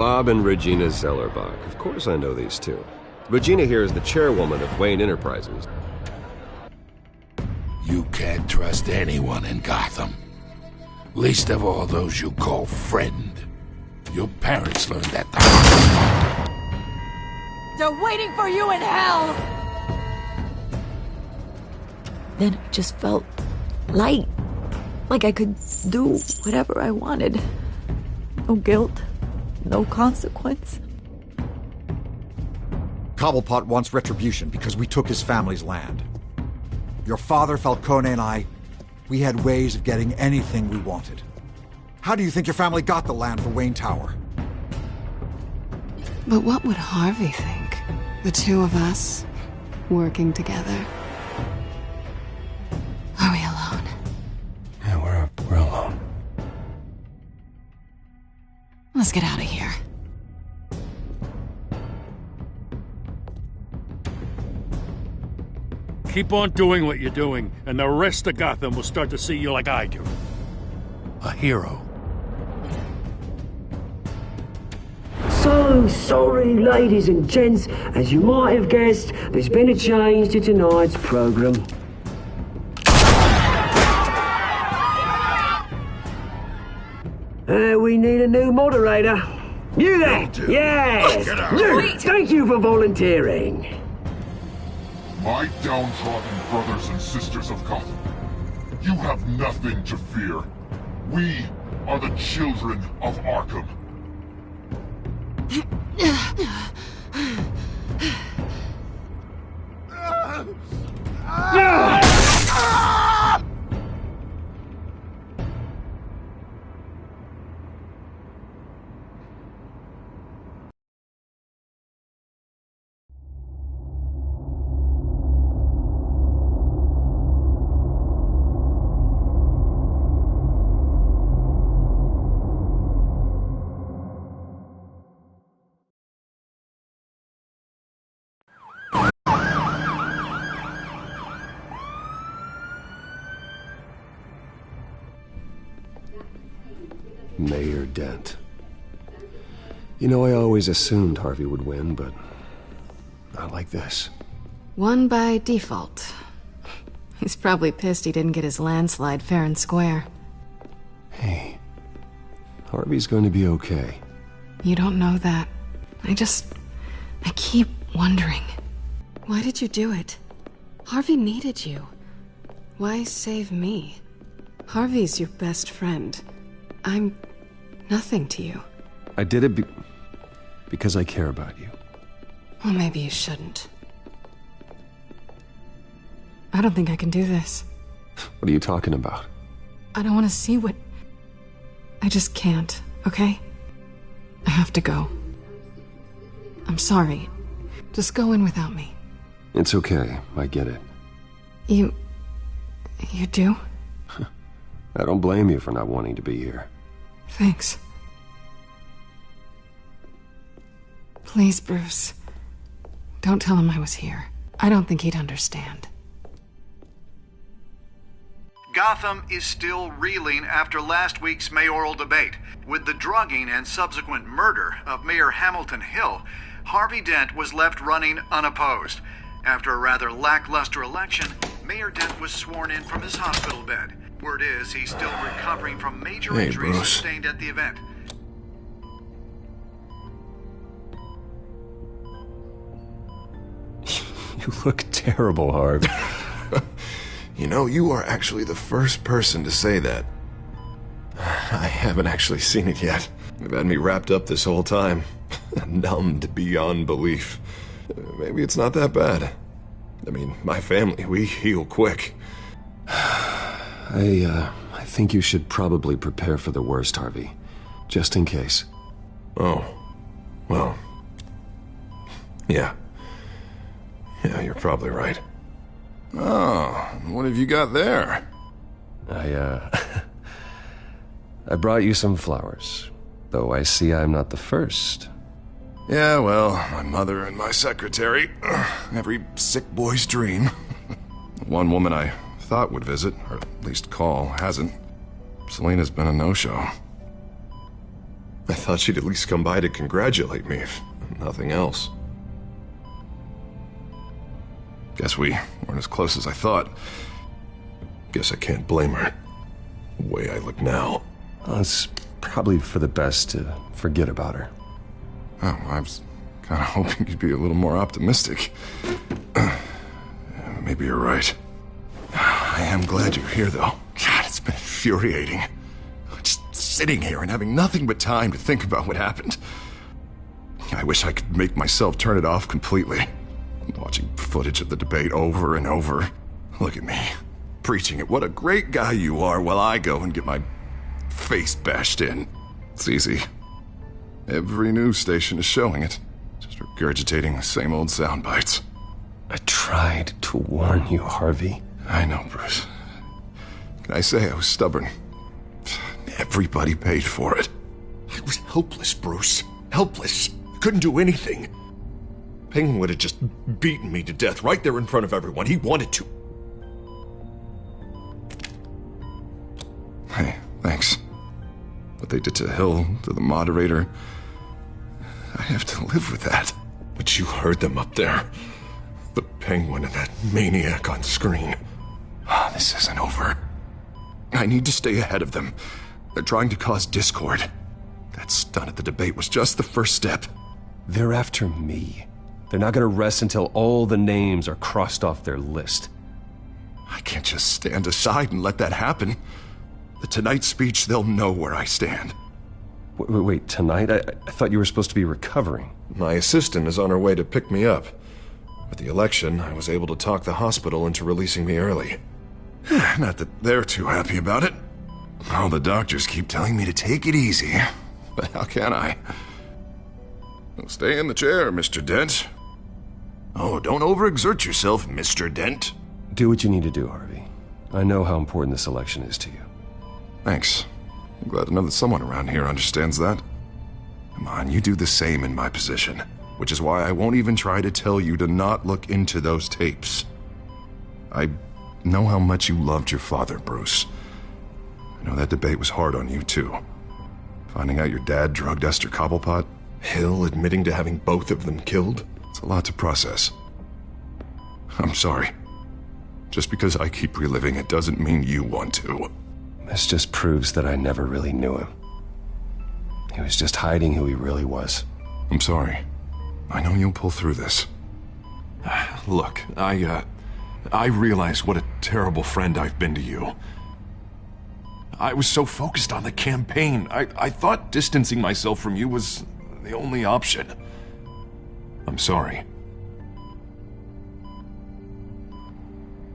Bob and Regina Zellerbach. Of course I know these two. Regina here is the chairwoman of Wayne Enterprises. You can't trust anyone in Gotham. Least of all those you call friend. Your parents learned that the hard way. They're waiting for you in hell! Then I just felt light. Like I could do whatever I wanted. No guilt. No consequence. Cobblepot wants retribution because we took his family's land. Your father, Falcone, and I, we had ways of getting anything we wanted. How do you think your family got the land for Wayne Tower? But what would Harvey think? The two of us, working together. Are we alone? Yeah, we're alone. Let's get out of here. Keep on doing what you're doing, and the rest of Gotham will start to see you like I do. A hero. So sorry, ladies and gents. As you might have guessed, there's been a change to tonight's program. We need a new moderator. You there? Yes! Luke, thank you for volunteering. My downtrodden brothers and sisters of Gotham, you have nothing to fear. We are the children of Arkham. Mayor Dent. You know, I always assumed Harvey would win, but not like this. Won by default. He's probably pissed he didn't get his landslide fair and square. Hey, Harvey's going to be okay. You don't know that. I keep wondering. Why did you do it? Harvey needed you. Why save me? Harvey's your best friend. I'm nothing to you. I did it because I care about you. Well, maybe you shouldn't. I don't think I can do this. What are you talking about? I don't want to see what... I just can't, okay? I have to go. I'm sorry. Just go in without me. It's okay. I get it. You do? I don't blame you for not wanting to be here. Thanks. Please, Bruce. Don't tell him I was here. I don't think he'd understand. Gotham is still reeling after last week's mayoral debate. With the drugging and subsequent murder of Mayor Hamilton Hill, Harvey Dent was left running unopposed. After a rather lackluster election, Mayor Dent was sworn in from his hospital bed. Word is he's still recovering from major injuries Bruce. sustained at the event. You look terrible, Harv. You know, you are actually the first person to say that. I haven't actually seen it yet. You've had me wrapped up this whole time. Numbed beyond belief. Maybe it's not that bad. I mean, my family, we heal quick. I think you should probably prepare for the worst, Harvey. Just in case. Oh. Well. Yeah. Yeah, you're probably right. Oh, what have you got there? I brought you some flowers. Though I see I'm not the first. Yeah, well, my mother and my secretary. Every sick boy's dream. One woman I thought would visit, or at least call, hasn't. Selena's been a no-show. I thought she'd at least come by to congratulate me, if nothing else. Guess we weren't as close as I thought. Guess I can't blame her. The way I look now. Well, it's probably for the best to forget about her. Oh, I was kind of hoping you'd be a little more optimistic. Maybe you're right. I am glad you're here, though. God, it's been infuriating. Just sitting here and having nothing but time to think about what happened. I wish I could make myself turn it off completely. Watching footage of the debate over and over. Look at me, preaching it. What a great guy you are, while I go and get my face bashed in. It's easy. Every news station is showing it. Just regurgitating the same old sound bites. I tried to warn you, Harvey. I know, Bruce. Can I say I was stubborn? Everybody paid for it. I was helpless, Bruce. Helpless. Couldn't do anything. Penguin would have just beaten me to death right there in front of everyone. He wanted to. Hey, thanks. What they did to Hill, to the moderator, I have to live with that. But you heard them up there. The Penguin and that maniac on screen. This isn't over. I need to stay ahead of them. They're trying to cause discord. That stunt at the debate was just the first step. They're after me. They're not gonna rest until all the names are crossed off their list. I can't just stand aside and let that happen. The Tonight speech, they'll know where I stand. Wait, tonight? I thought you were supposed to be recovering. My assistant is on her way to pick me up. With the election, I was able to talk the hospital into releasing me early. Not that they're too happy about it. All the doctors keep telling me to take it easy. But how can I? Well, stay in the chair, Mr. Dent. Oh, don't overexert yourself, Mr. Dent. Do what you need to do, Harvey. I know how important this election is to you. Thanks. I'm glad to know that someone around here understands that. Come on, you do the same in my position. Which is why I won't even try to tell you to not look into those tapes. I know how much you loved your father, Bruce. I know that debate was hard on you, too. Finding out your dad drugged Esther Cobblepot, Hill admitting to having both of them killed. It's a lot to process. I'm sorry. Just because I keep reliving it doesn't mean you want to. This just proves that I never really knew him. He was just hiding who he really was. I'm sorry. I know you'll pull through this. Look, I realize what a terrible friend I've been to you. I was so focused on the campaign. I thought distancing myself from you was the only option. I'm sorry.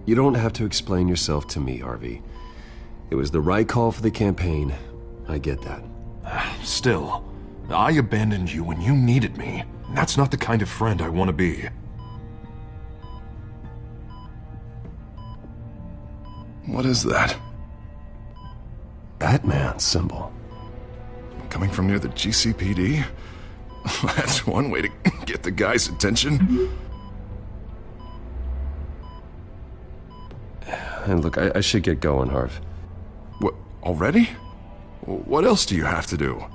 You don't have to explain yourself to me, Harvey. It was the right call for the campaign. I get that. Still, I abandoned you when you needed me. That's not the kind of friend I want to be. What is that? Batman symbol. Coming from near the GCPD? That's one way to get the guy's attention. And look, I should get going, Harv. What, already? What else do you have to do?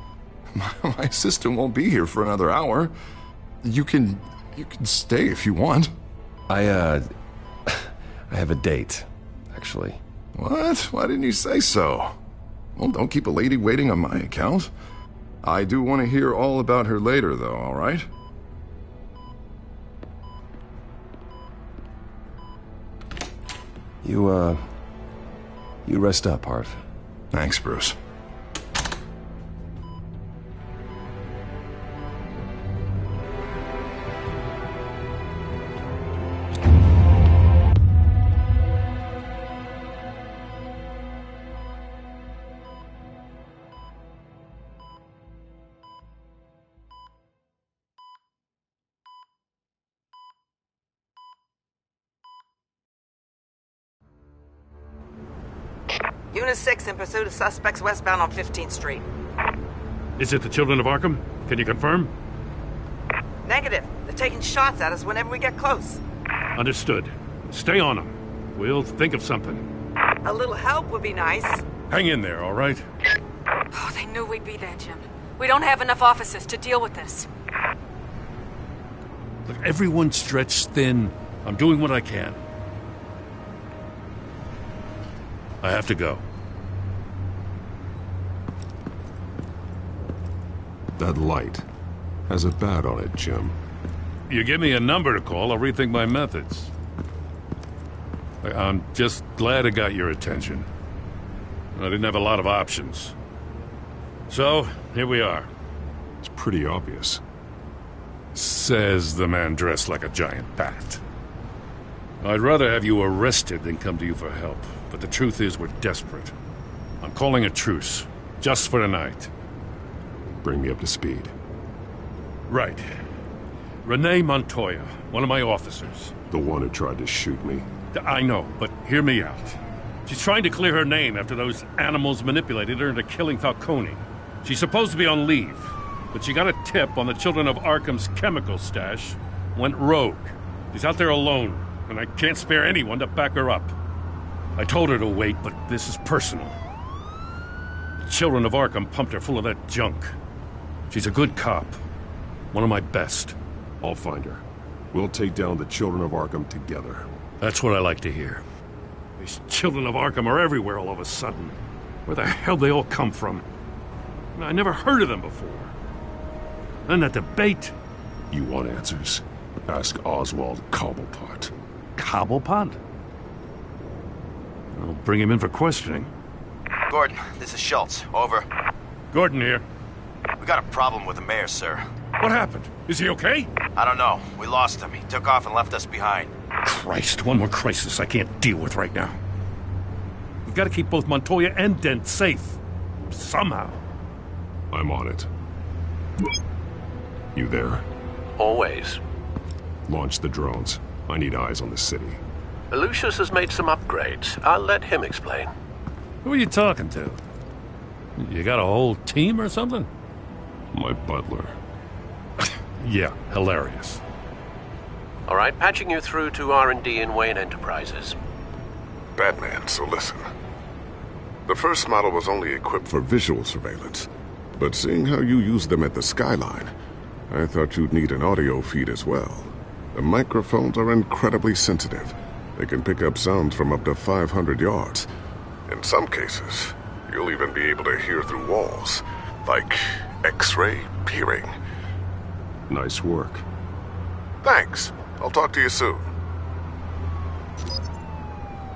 My assistant won't be here for another hour. You can stay if you want. I have a date, actually. What? Why didn't you say so? Well, don't keep a lady waiting on my account. I do want to hear all about her later, though, all right? You rest up, Harv. Thanks, Bruce. Unit 6 in pursuit of suspects westbound on 15th Street. Is it the Children of Arkham? Can you confirm? Negative. They're taking shots at us whenever we get close. Understood. Stay on them. We'll think of something. A little help would be nice. Hang in there, all right? Oh, they knew we'd be there, Jim. We don't have enough officers to deal with this. Look, everyone's stretched thin. I'm doing what I can. I have to go. That light has a bat on it, Jim. You give me a number to call, I'll rethink my methods. I'm just glad I got your attention. I didn't have a lot of options. So, here we are. It's pretty obvious. Says the man dressed like a giant bat. I'd rather have you arrested than come to you for help. But the truth is, we're desperate. I'm calling a truce. Just for tonight. Bring me up to speed. Right. Renee Montoya, one of my officers. The one who tried to shoot me. I know, but hear me out. She's trying to clear her name after those animals manipulated her into killing Falcone. She's supposed to be on leave, but she got a tip on the Children of Arkham's chemical stash, went rogue. She's out there alone, and I can't spare anyone to back her up. I told her to wait, but this is personal. The Children of Arkham pumped her full of that junk. She's a good cop. One of my best. I'll find her. We'll take down the Children of Arkham together. That's what I like to hear. These Children of Arkham are everywhere all of a sudden. Where the hell they all come from? I never heard of them before. And that debate. You want answers? Ask Oswald Cobblepot. Cobblepot? I'll bring him in for questioning. Gordon, this is Schultz. Over. Gordon here. We got a problem with the mayor, sir. What happened? Is he okay? I don't know. We lost him. He took off and left us behind. Christ, one more crisis I can't deal with right now. We've got to keep both Montoya and Dent safe. Somehow. I'm on it. You there? Always. Launch the drones. I need eyes on the city. Lucius has made some upgrades. I'll let him explain. Who are you talking to? You got a whole team or something? My butler. Yeah, hilarious. All right, patching you through to R&D in Wayne Enterprises. Batman, so listen. The first model was only equipped for visual surveillance, but seeing how you use them at the Skyline, I thought you'd need an audio feed as well. The microphones are incredibly sensitive. They can pick up sounds from up to 500 yards. In some cases, you'll even be able to hear through walls, like X-ray peering. Nice work. Thanks. I'll talk to you soon.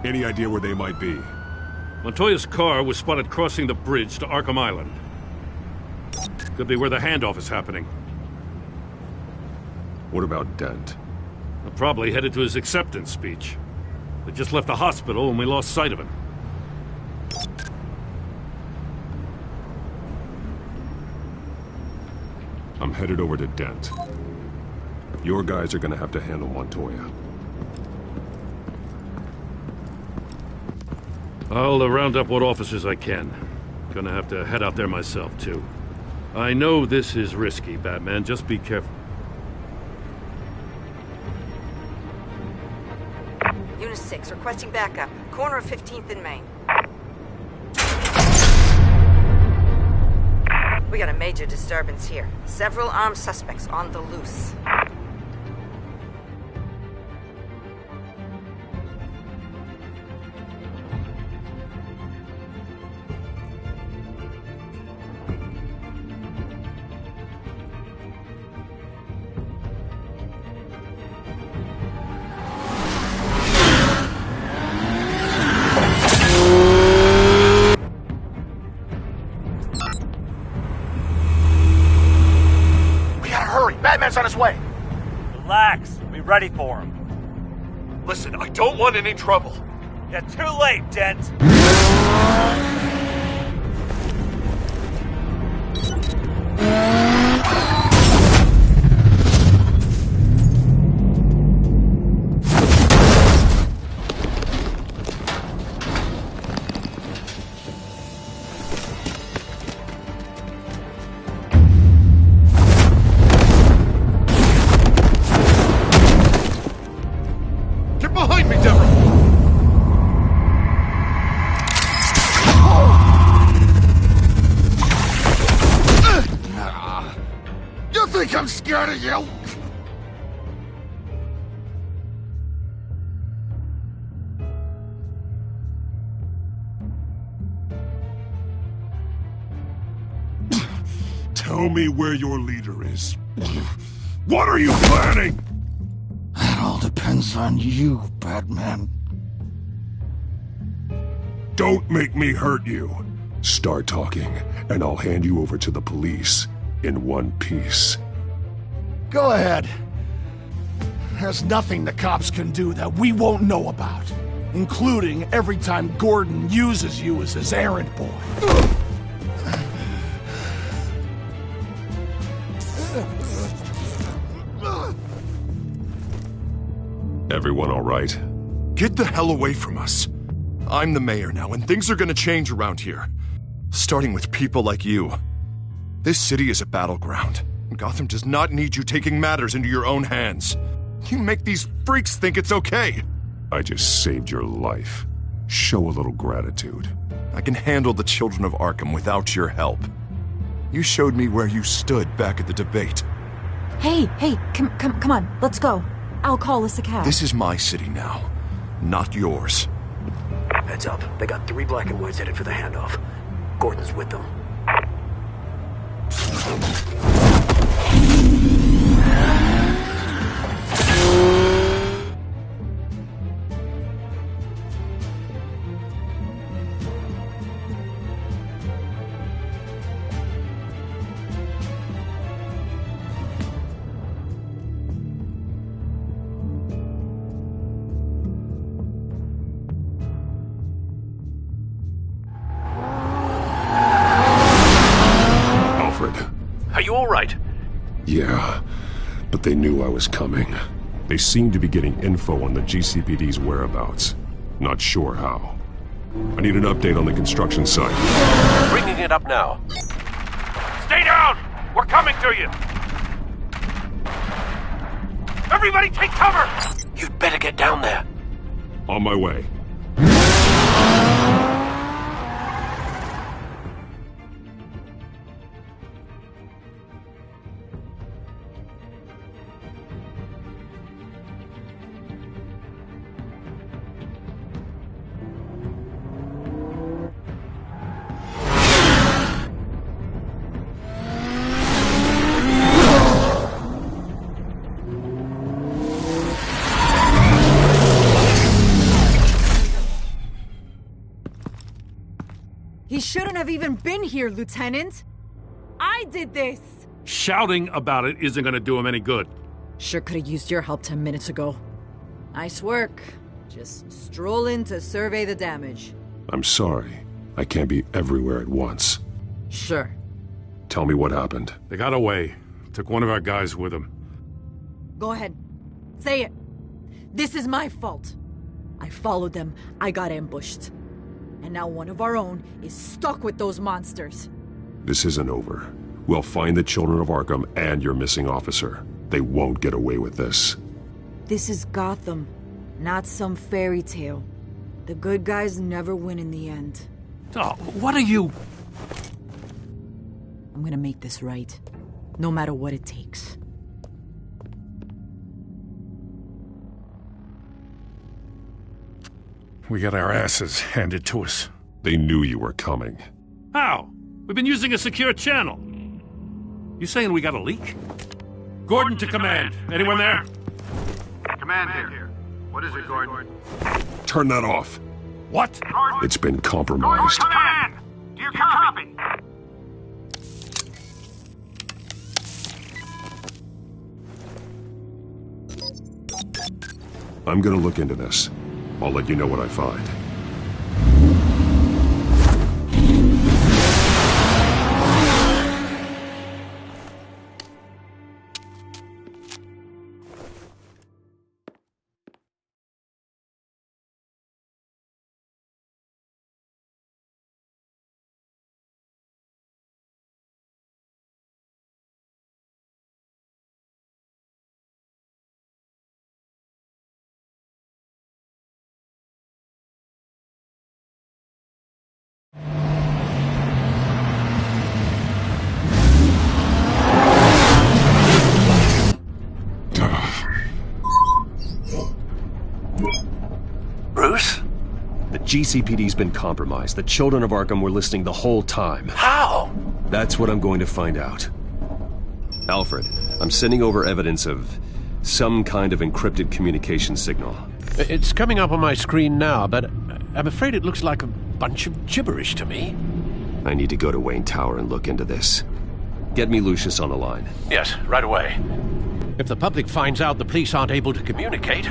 Any idea where they might be? Montoya's car was spotted crossing the bridge to Arkham Island. Could be where the handoff is happening. What about Dent? They're probably headed to his acceptance speech. They just left the hospital and we lost sight of him. I'm headed over to Dent. Your guys are gonna have to handle Montoya. I'll round up what officers I can. Gonna have to head out there myself, too. I know this is risky, Batman. Just be careful. Unit 6, requesting backup. Corner of 15th and Main. We got a major disturbance here. Several armed suspects on the loose. Batman's on his way. Relax. Be ready for him. Listen, I don't want any trouble. You're too late, Dent. think I'm scared of you? Tell me where your leader is. What are you planning? That all depends on you, Batman. Don't make me hurt you. Start talking, and I'll hand you over to the police in one piece. Go ahead. There's nothing the cops can do that we won't know about, including every time Gordon uses you as his errand boy. Everyone all right? Get the hell away from us. I'm the mayor now, and things are gonna change around here. Starting with people like you. This city is a battleground. Gotham does not need you taking matters into your own hands. You make these freaks think it's okay. I just saved your life. Show a little gratitude. I can handle the children of Arkham without your help. You showed me where you stood back at the debate. Hey, come on, let's go. I'll call us a cab. This is my city now, not yours. Heads up, they got 3 black and whites headed for the handoff. Gordon's with them. Are you all right? Yeah, but they knew I was coming. They seemed to be getting info on the GCPD's whereabouts. Not sure how. I need an update on the construction site. Bringing it up now. Stay down! We're coming to you! Everybody take cover! You'd better get down there. On my way. He shouldn't have even been here, Lieutenant. I did this. Shouting about it isn't gonna do him any good. Sure could have used your help 10 minutes ago. Nice work. Just stroll in to survey the damage. I'm sorry. I can't be everywhere at once. Sure. Tell me what happened. They got away. Took one of our guys with them. Go ahead. Say it. This is my fault. I followed them. I got ambushed. And now one of our own is stuck with those monsters. This isn't over. We'll find the children of Arkham and your missing officer. They won't get away with this. This is Gotham, not some fairy tale. The good guys never win in the end. Oh, what are you... I'm gonna make this right, no matter what it takes. We got our asses handed to us. They knew you were coming. How? We've been using a secure channel. You saying we got a leak? Gordon to command. Anyone there? Command here. What is it, Gordon? Turn that off. What? It's been compromised. Command! Do you copy? I'm gonna look into this. I'll let you know what I find. GCPD's been compromised. The children of Arkham were listening the whole time. How? That's what I'm going to find out. Alfred, I'm sending over evidence of some kind of encrypted communication signal. It's coming up on my screen now, but I'm afraid it looks like a bunch of gibberish to me. I need to go to Wayne Tower and look into this. Get me Lucius on the line. Yes, right away. If the public finds out the police aren't able to communicate...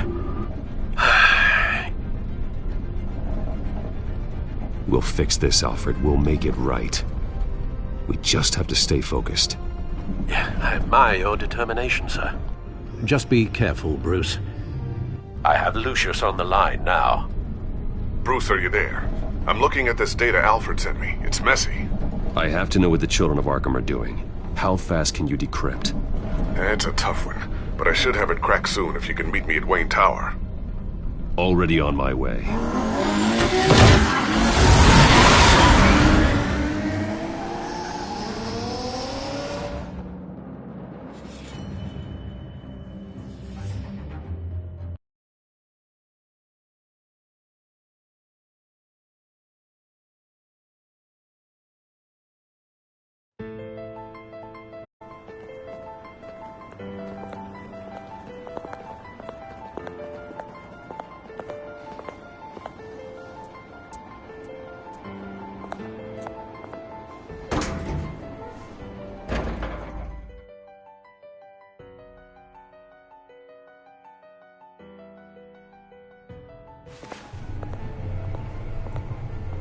We'll fix this, Alfred. We'll make it right. We just have to stay focused. I admire your determination, sir. Just be careful, Bruce. I have Lucius on the line now. Bruce, are you there? I'm looking at this data Alfred sent me. It's messy. I have to know what the children of Arkham are doing. How fast can you decrypt? It's a tough one, but I should have it cracked soon if you can meet me at Wayne Tower. Already on my way.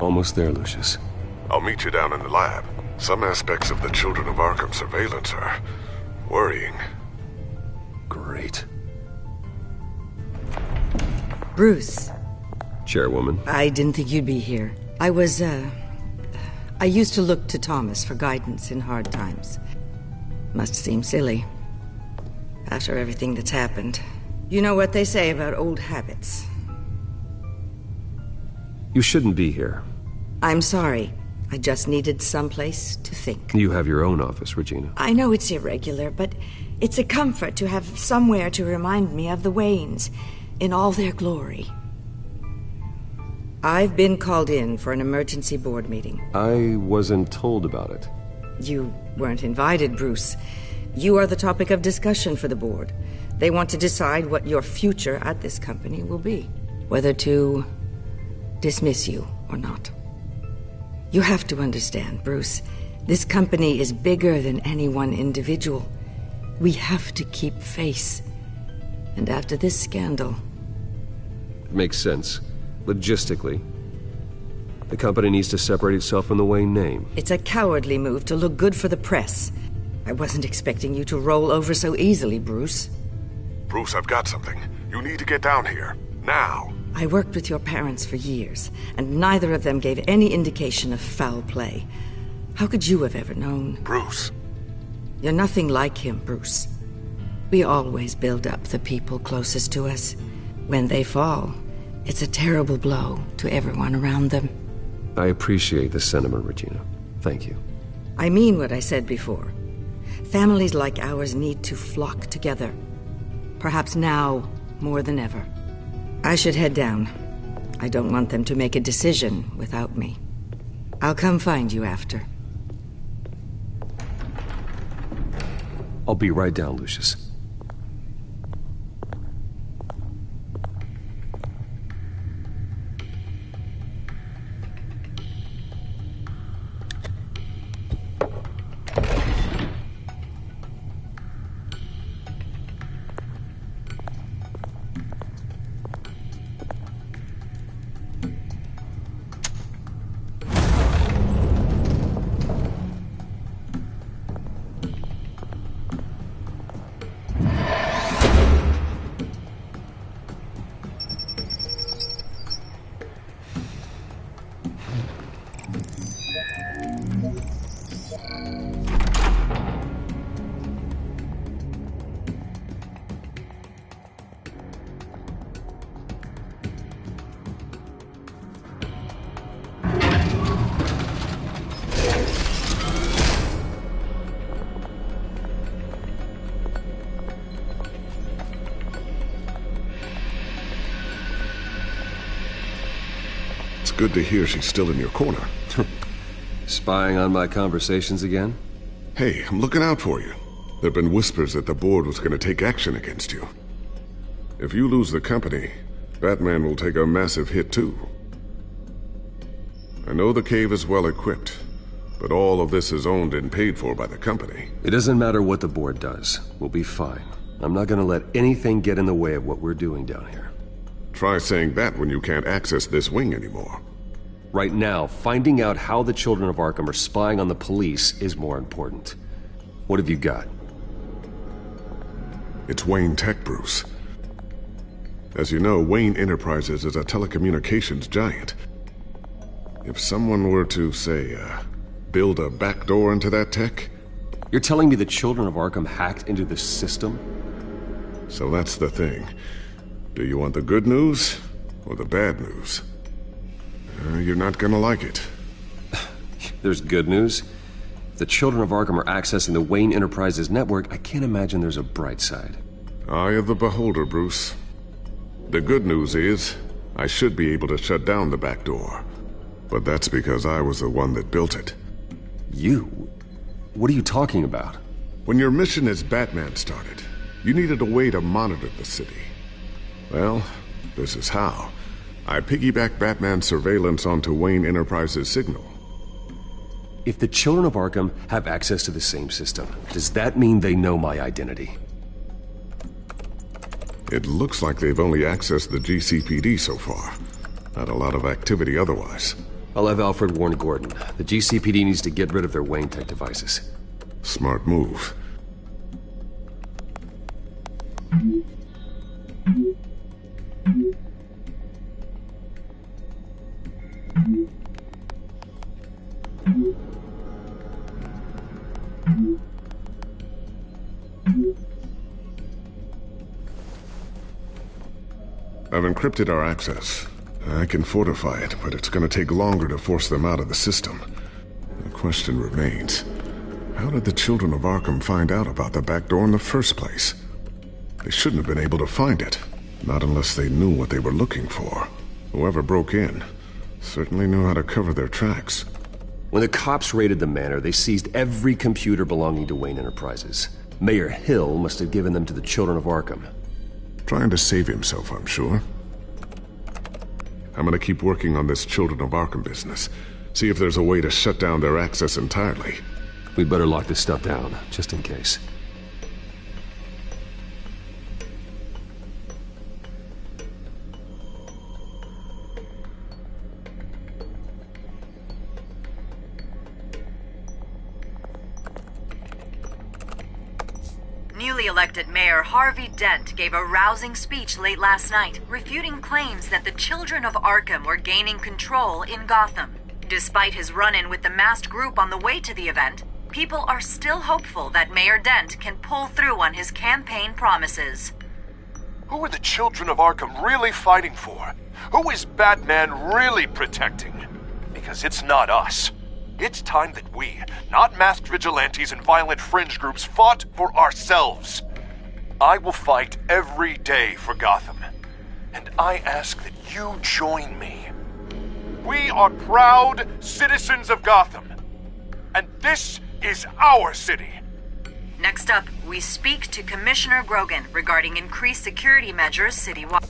Almost there, Lucius. I'll meet you down in the lab. Some aspects of the Children of Arkham surveillance are worrying. Great. Bruce. Chairwoman. I didn't think you'd be here. I used to look to Thomas for guidance in hard times. Must seem silly. After everything that's happened. You know what they say about old habits. You shouldn't be here. I'm sorry. I just needed someplace to think. You have your own office, Regina. I know it's irregular, but it's a comfort to have somewhere to remind me of the Waynes in all their glory. I've been called in for an emergency board meeting. I wasn't told about it. You weren't invited, Bruce. You are the topic of discussion for the board. They want to decide what your future at this company will be. Whether to dismiss you or not. You have to understand, Bruce. This company is bigger than any one individual. We have to keep face. And after this scandal... It makes sense. Logistically. The company needs to separate itself from the Wayne name. It's a cowardly move to look good for the press. I wasn't expecting you to roll over so easily, Bruce. Bruce, I've got something. You need to get down here. Now. I worked with your parents for years, and neither of them gave any indication of foul play. How could you have ever known? Bruce. You're nothing like him, Bruce. We always build up the people closest to us. When they fall, it's a terrible blow to everyone around them. I appreciate the sentiment, Regina. Thank you. I mean what I said before. Families like ours need to flock together. Perhaps now more than ever. I should head down. I don't want them to make a decision without me. I'll come find you after. I'll be right down, Lucius. good to hear she's still in your corner. Spying on my conversations again? Hey, I'm looking out for you. There have been whispers that the board was going to take action against you. If you lose the company, Batman will take a massive hit too. I know the cave is well equipped, but all of this is owned and paid for by the company. It doesn't matter what the board does. We'll be fine. I'm not gonna let anything get in the way of what we're doing down here. Try saying that when you can't access this wing anymore. Right now, finding out how the Children of Arkham are spying on the police is more important. What have you got? It's Wayne Tech, Bruce. As you know, Wayne Enterprises is a telecommunications giant. If someone were to, say, build a backdoor into that tech... You're telling me the Children of Arkham hacked into this system? So that's the thing. Do you want the good news or the bad news? You're not gonna like it. There's good news. If the Children of Arkham are accessing the Wayne Enterprises network, I can't imagine there's a bright side. Eye of the beholder, Bruce. The good news is, I should be able to shut down the back door. But that's because I was the one that built it. You? What are you talking about? When your mission as Batman started, you needed a way to monitor the city. Well, this is how. I piggybacked Batman's surveillance onto Wayne Enterprises' signal. If the Children of Arkham have access to the same system, does that mean they know my identity? It looks like they've only accessed the GCPD so far. Not a lot of activity otherwise. I'll have Alfred warn Gordon. The GCPD needs to get rid of their Wayne Tech devices. Smart move. I've encrypted our access. I can fortify it, but it's going to take longer to force them out of the system. The question remains, how did the Children of Arkham find out about the back door in the first place? They shouldn't have been able to find it, not unless they knew what they were looking for. Whoever broke in certainly knew how to cover their tracks. When the cops raided the manor, they seized every computer belonging to Wayne Enterprises. Mayor Hill must have given them to the Children of Arkham. Trying to save himself, I'm sure. I'm gonna keep working on this Children of Arkham business. See if there's a way to shut down their access entirely. We'd better lock this stuff down, just in case. Newly elected Mayor Harvey Dent gave a rousing speech late last night, refuting claims that the Children of Arkham were gaining control in Gotham. Despite his run-in with the masked group on the way to the event, people are still hopeful that Mayor Dent can pull through on his campaign promises. Who are the Children of Arkham really fighting for? Who is Batman really protecting? Because it's not us. It's time that we, not masked vigilantes and violent fringe groups, fought for ourselves. I will fight every day for Gotham. And I ask that you join me. We are proud citizens of Gotham. And this is our city. Next up, we speak to Commissioner Grogan regarding increased security measures citywide.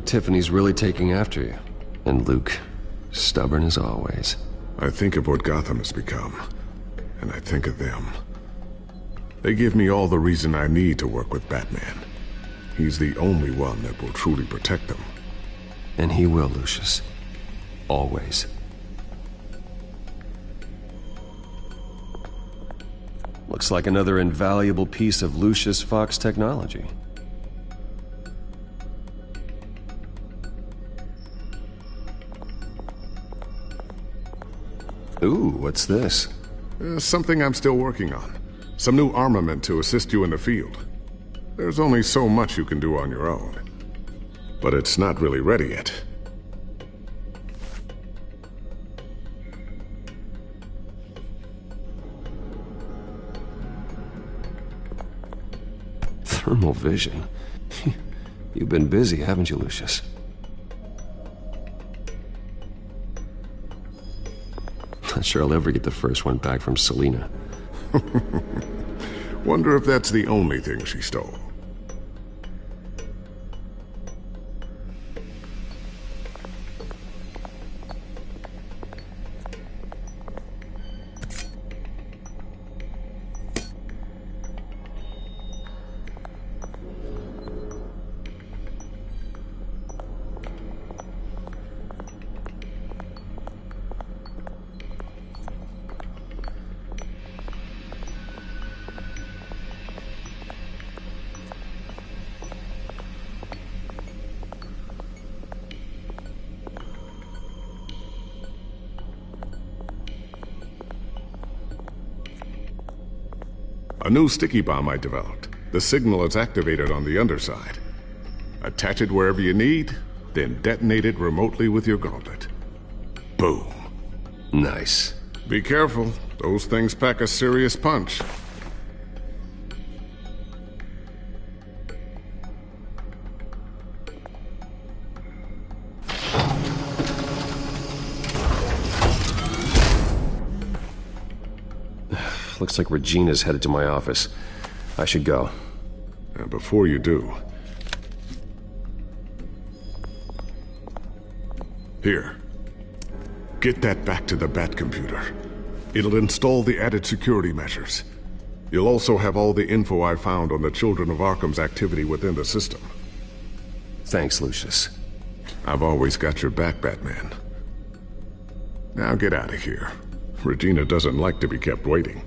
Tiffany's really taking after you. And Luke, stubborn as always. I think of what Gotham has become, and I think of them. They give me all the reason I need to work with Batman. He's the only one that will truly protect them. And he will, Lucius. Always. Looks like another invaluable piece of Lucius Fox technology. Ooh, what's this? Something I'm still working on. Some new armament to assist you in the field. There's only so much you can do on your own. But it's not really ready yet. Thermal vision. You've been busy, haven't you, Lucius? Not sure I'll ever get the first one back from Selena. Wonder if that's the only thing she stole. A new sticky bomb I developed. The signal is activated on the underside. Attach it wherever you need, then detonate it remotely with your gauntlet. Boom. Nice. Be careful. Those things pack a serious punch. Looks like Regina's headed to my office. I should go. And before you do... Here. Get that back to the Bat computer. It'll install the added security measures. You'll also have all the info I found on the Children of Arkham's activity within the system. Thanks, Lucius. I've always got your back, Batman. Now get out of here. Regina doesn't like to be kept waiting.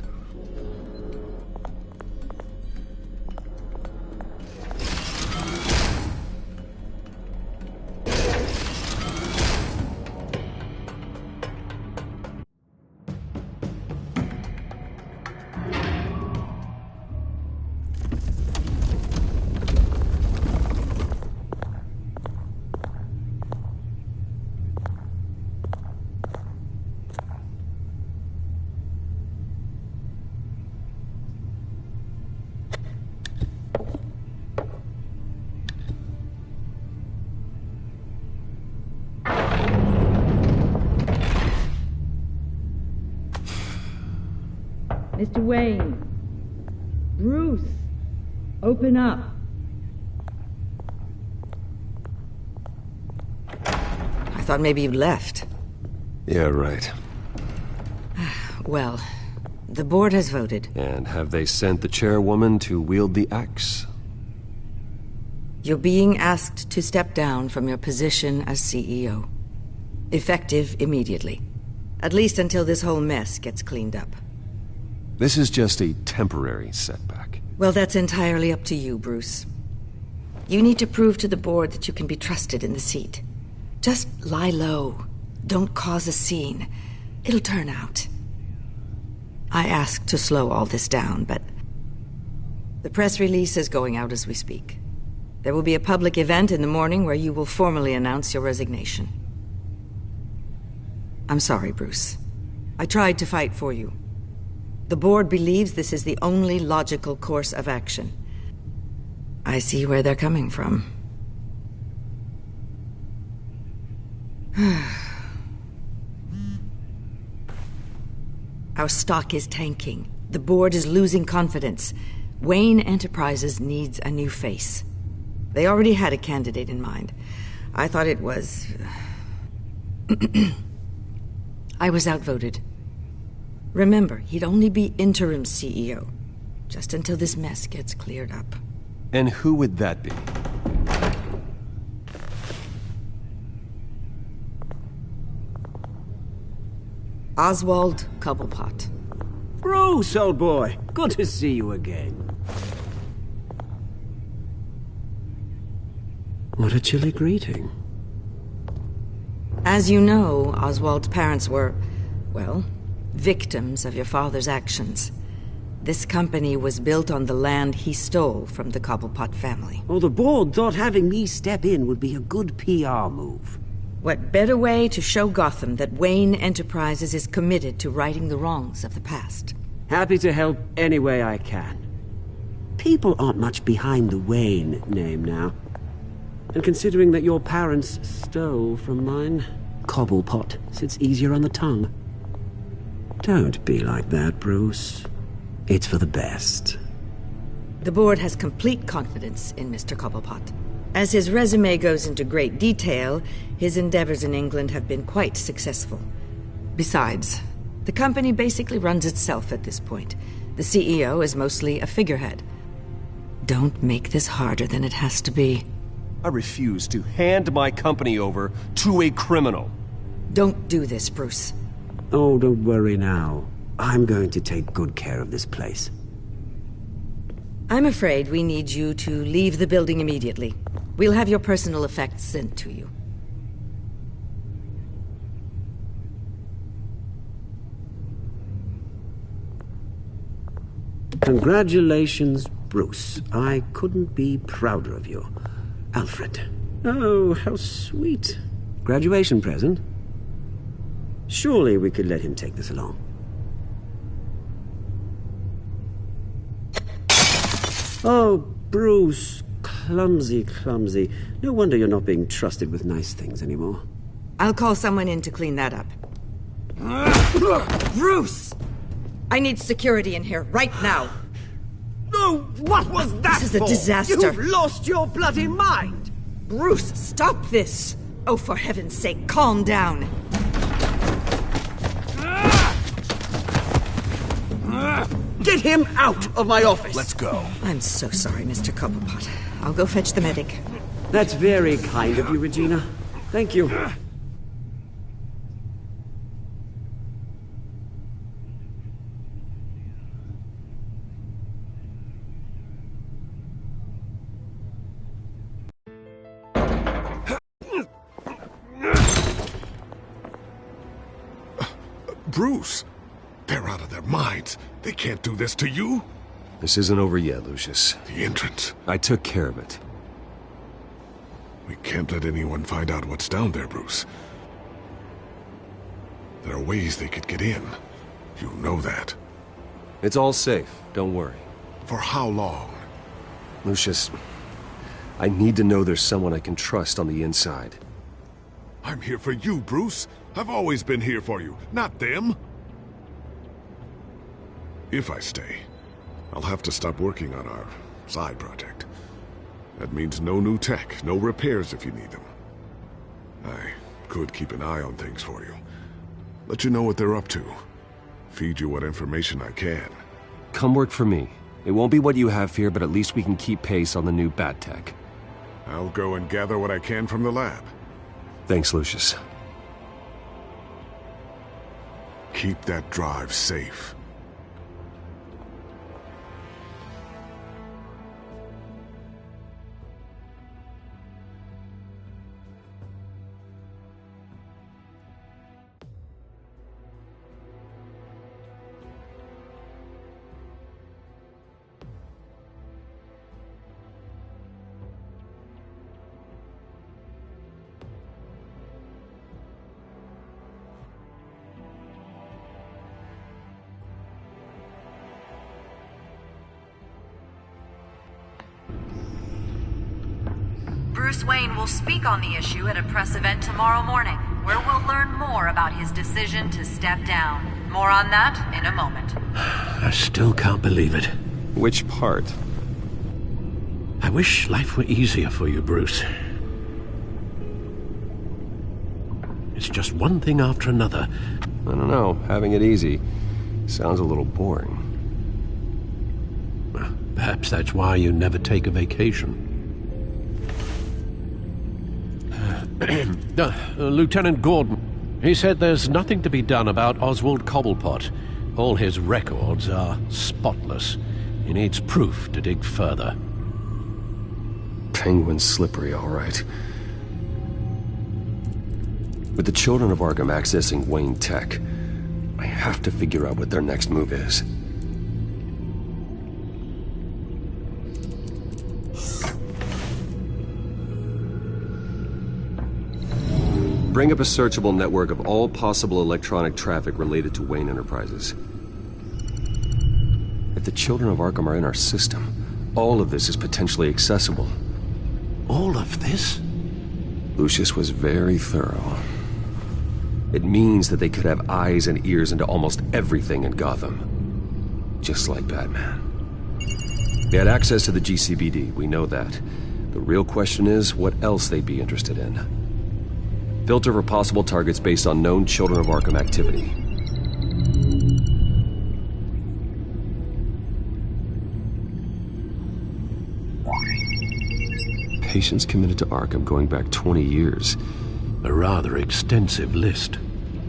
Mr. Wayne. Bruce. Open up. I thought maybe you left. Yeah, right. Well, the board has voted. And have they sent the chairwoman to wield the axe? You're being asked to step down from your position as CEO. Effective immediately. At least until this whole mess gets cleaned up. This is just a temporary setback. Well, that's entirely up to you, Bruce. You need to prove to the board that you can be trusted in the seat. Just lie low. Don't cause a scene. It'll turn out. I asked to slow all this down, but... the press release is going out as we speak. There will be a public event in the morning where you will formally announce your resignation. I'm sorry, Bruce. I tried to fight for you. The board believes this is the only logical course of action. I see where they're coming from. Our stock is tanking. The board is losing confidence. Wayne Enterprises needs a new face. They already had a candidate in mind. I thought it was... I was outvoted. Remember, he'd only be interim CEO, just until this mess gets cleared up. And who would that be? Oswald Cobblepot. Bruce, old boy. Good to see you again. What a chilly greeting. As you know, Oswald's parents were, well, victims of your father's actions. This company was built on the land he stole from the Cobblepot family. Well, the board thought having me step in would be a good PR move. What better way to show Gotham that Wayne Enterprises is committed to righting the wrongs of the past? Happy to help any way I can. People aren't much behind the Wayne name now. And considering that your parents stole from mine, Cobblepot sits easier on the tongue. Don't be like that, Bruce. It's for the best. The board has complete confidence in Mr. Cobblepot. As his resume goes into great detail, his endeavors in England have been quite successful. Besides, the company basically runs itself at this point. The CEO is mostly a figurehead. Don't make this harder than it has to be. I refuse to hand my company over to a criminal. Don't do this, Bruce. Oh, don't worry now. I'm going to take good care of this place. I'm afraid we need you to leave the building immediately. We'll have your personal effects sent to you. Congratulations, Bruce. I couldn't be prouder of you. Alfred. Oh, how sweet. Graduation present? Surely we could let him take this along. Oh, Bruce. Clumsy, clumsy. No wonder you're not being trusted with nice things anymore. I'll call someone in to clean that up. Bruce! I need security in here, right now. Oh, what was that This is a for? disaster. You've lost your bloody mind! Bruce, stop this! Oh, for heaven's sake, calm down. Get him out of my office! Let's go. I'm so sorry, Mr. Cobblepot. I'll go fetch the medic. That's very kind of you, Regina. Thank you. Bruce, they're out of their minds. They can't do this to you. This isn't over yet, Lucius. The entrance. I took care of it. We can't let anyone find out what's down there, Bruce. There are ways they could get in. You know that. It's all safe. Don't worry. For how long? Lucius, I need to know there's someone I can trust on the inside. I'm here for you, Bruce. I've always been here for you, not them. If I stay, I'll have to stop working on our side project. That means no new tech, no repairs if you need them. I could keep an eye on things for you. Let you know what they're up to. Feed you what information I can. Come work for me. It won't be what you have here, but at least we can keep pace on the new bat tech. I'll go and gather what I can from the lab. Thanks, Lucius. Keep that drive safe. Bruce Wayne will speak on the issue at a press event tomorrow morning, where we'll learn more about his decision to step down. More on that in a moment. I still can't believe it. Which part? I wish life were easier for you, Bruce. It's just one thing after another. I don't know. Having it easy sounds a little boring. Perhaps that's why you never take a vacation. Lieutenant Gordon, he said there's nothing to be done about Oswald Cobblepot. All his records are spotless. He needs proof to dig further. Penguin's slippery, all right. With the children of Arkham accessing Wayne Tech, I have to figure out what their next move is. Bring up a searchable network of all possible electronic traffic related to Wayne Enterprises. If the children of Arkham are in our system, all of this is potentially accessible. All of this? Lucius was very thorough. It means that they could have eyes and ears into almost everything in Gotham. Just like Batman. They had access to the GCBD, we know that. The real question is what else they'd be interested in. Filter for possible targets based on known Children of Arkham activity. Patients committed to Arkham going back 20 years. A rather extensive list.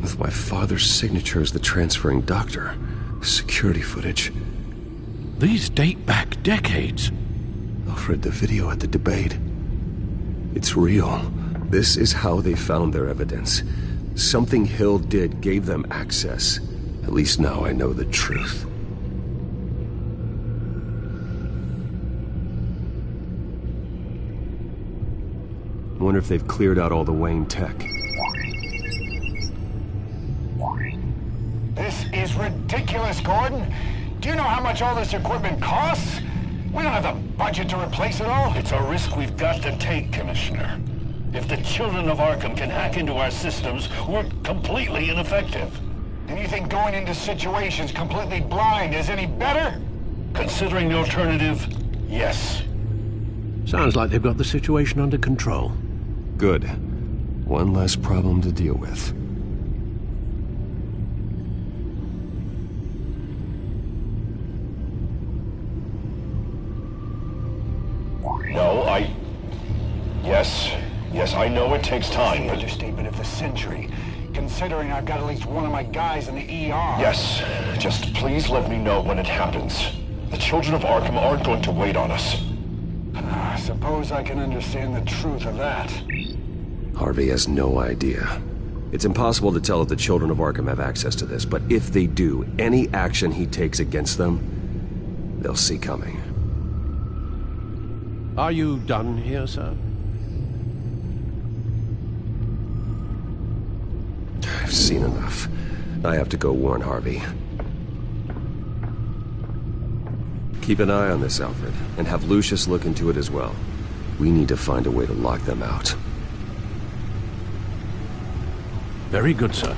With my father's signature as the transferring doctor. Security footage. These date back decades. Alfred, the video at the debate. It's real. This is how they found their evidence. Something Hill did gave them access. At least now I know the truth. I wonder if they've cleared out all the Wayne tech. This is ridiculous, Gordon. Do you know how much all this equipment costs? We don't have the budget to replace it all. It's a risk we've got to take, Commissioner. If the Children of Arkham can hack into our systems, we're completely ineffective. And you think going into situations completely blind is any better? Considering the alternative, yes. Sounds like they've got the situation under control. Good. One less problem to deal with. No, Yes, I know it takes time. The understatement of the century, considering I've got at least one of my guys in the ER. Yes, just please let me know when it happens. The Children of Arkham aren't going to wait on us. I suppose I can understand the truth of that. Harvey has no idea. It's impossible to tell if the Children of Arkham have access to this, but if they do, any action he takes against them, they'll see coming. Are you done here, sir? I've seen enough. I have to go warn Harvey. Keep an eye on this, Alfred, and have Lucius look into it as well. We need to find a way to lock them out. Very good, sir.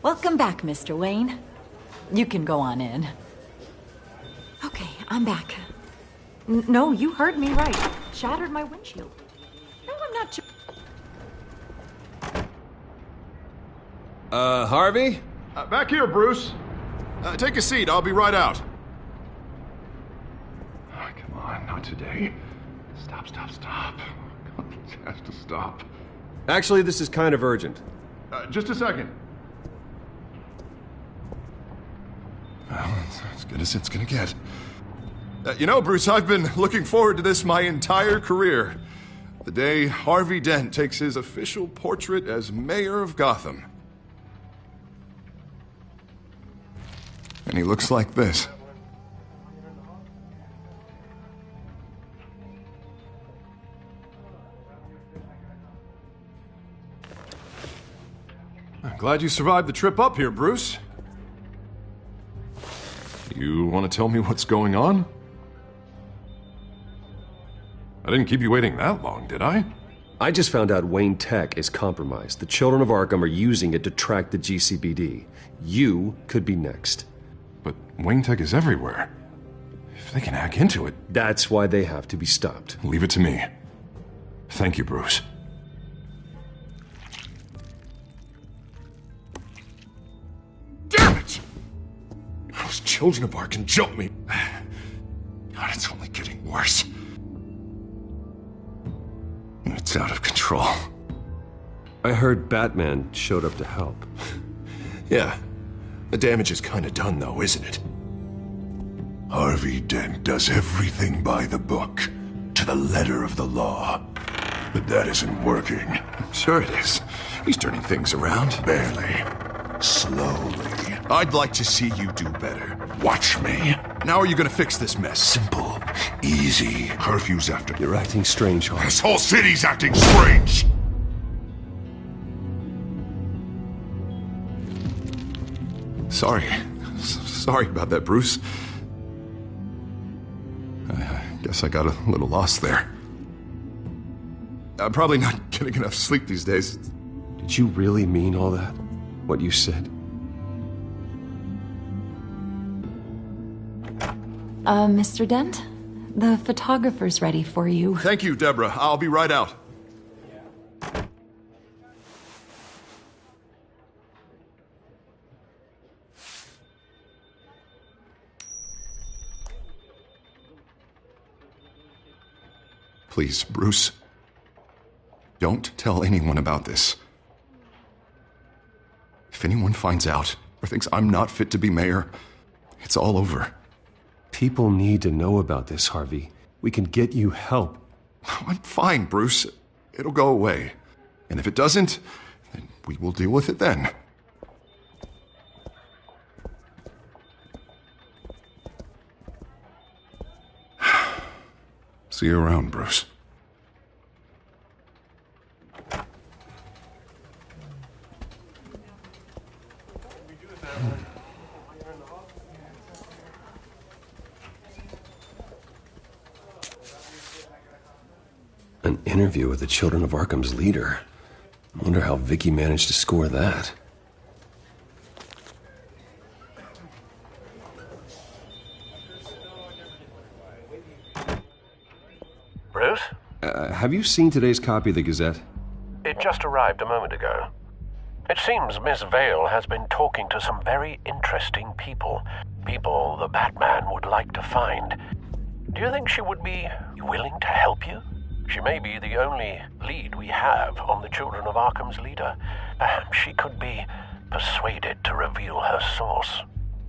Welcome back, Mr. Wayne. You can go on in. Okay, I'm back. No, you heard me right. Shattered my windshield. No, I'm not. Harvey? Back here, Bruce. Take a seat. I'll be right out. Oh, come on, not today. Stop. It has to stop. Actually, this is kind of urgent. Just a second. Well, it's as good as it's gonna get. You know, Bruce, I've been looking forward to this my entire career. The day Harvey Dent takes his official portrait as mayor of Gotham. And he looks like this. I'm glad you survived the trip up here, Bruce. You want to tell me what's going on? I didn't keep you waiting that long, did I? I just found out Wayne Tech is compromised. The Children of Arkham are using it to track the GCBD. You could be next. But Wayne Tech is everywhere. If they can hack into it... That's why they have to be stopped. Leave it to me. Thank you, Bruce. Damn it! Those Children of Arkham jumped me. God, it's only getting worse. It's out of control. I heard Batman showed up to help. Yeah. The damage is kind of done, though, isn't it? Harvey Dent does everything by the book, to the letter of the law. But that isn't working. Sure it is. He's turning things around. Barely. Slowly. I'd like to see you do better. Watch me. Now are you gonna fix this mess? Simple. Easy. Curfew's after. You're acting strange, Harvey. This whole city's acting strange! Sorry about that, Bruce. I guess I got a little lost there. I'm probably not getting enough sleep these days. Did you really mean all that? What you said? Mr. Dent? The photographer's ready for you. Thank you, Deborah. I'll be right out. Please, Bruce. Don't tell anyone about this. If anyone finds out or thinks I'm not fit to be mayor, it's all over. People need to know about this, Harvey. We can get you help. I'm fine, Bruce. It'll go away. And if it doesn't, then we will deal with it then. See you around, Bruce. An interview with the Children of Arkham's leader. I wonder how Vicky managed to score that. Bruce? Have you seen today's copy of the Gazette? It just arrived a moment ago. It seems Miss Vale has been talking to some very interesting people. People the Batman would like to find. Do you think she would be willing to help you? She may be the only lead we have on the Children of Arkham's leader. Perhaps she could be persuaded to reveal her source.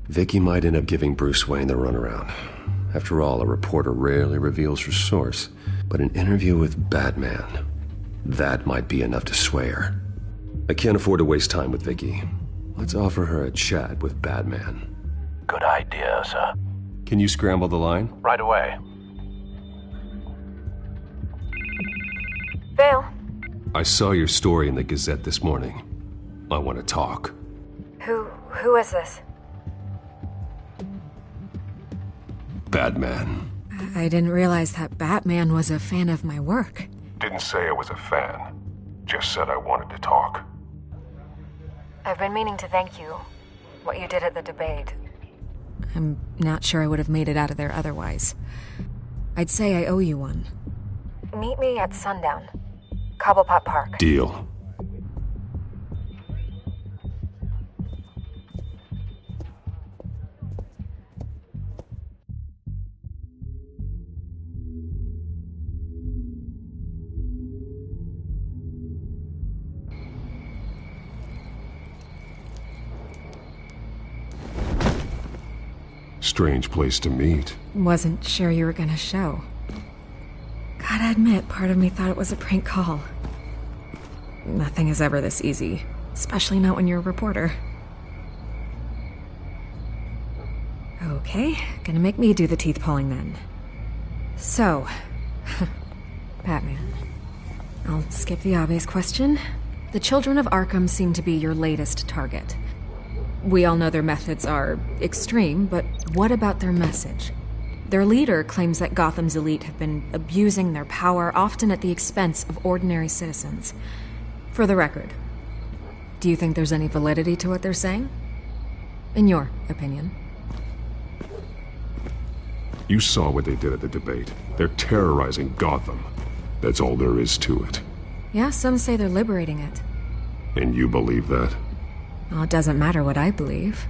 Vicky might end up giving Bruce Wayne the runaround. After all, a reporter rarely reveals her source. But an interview with Batman, that might be enough to sway her. I can't afford to waste time with Vicky. Let's offer her a chat with Batman. Good idea, sir. Can you scramble the line? Right away. Vale. I saw your story in the Gazette this morning. I want to talk. Who is this? Batman. I didn't realize that Batman was a fan of my work. Didn't say I was a fan. Just said I wanted to talk. I've been meaning to thank you. What you did at the debate. I'm not sure I would have made it out of there otherwise. I'd say I owe you one. Meet me at sundown. Cobblepot Park. Deal. Strange place to meet. Wasn't sure you were gonna show. Gotta admit, part of me thought it was a prank call. Nothing is ever this easy, especially not when you're a reporter. Okay, gonna make me do the teeth pulling then. So, Batman. I'll skip the obvious question. The Children of Arkham seem to be your latest target. We all know their methods are extreme, but what about their message? Their leader claims that Gotham's elite have been abusing their power, often at the expense of ordinary citizens. For the record, do you think there's any validity to what they're saying? In your opinion? You saw what they did at the debate. They're terrorizing Gotham. That's all there is to it. Yeah, some say they're liberating it. And you believe that? Well, it doesn't matter what I believe.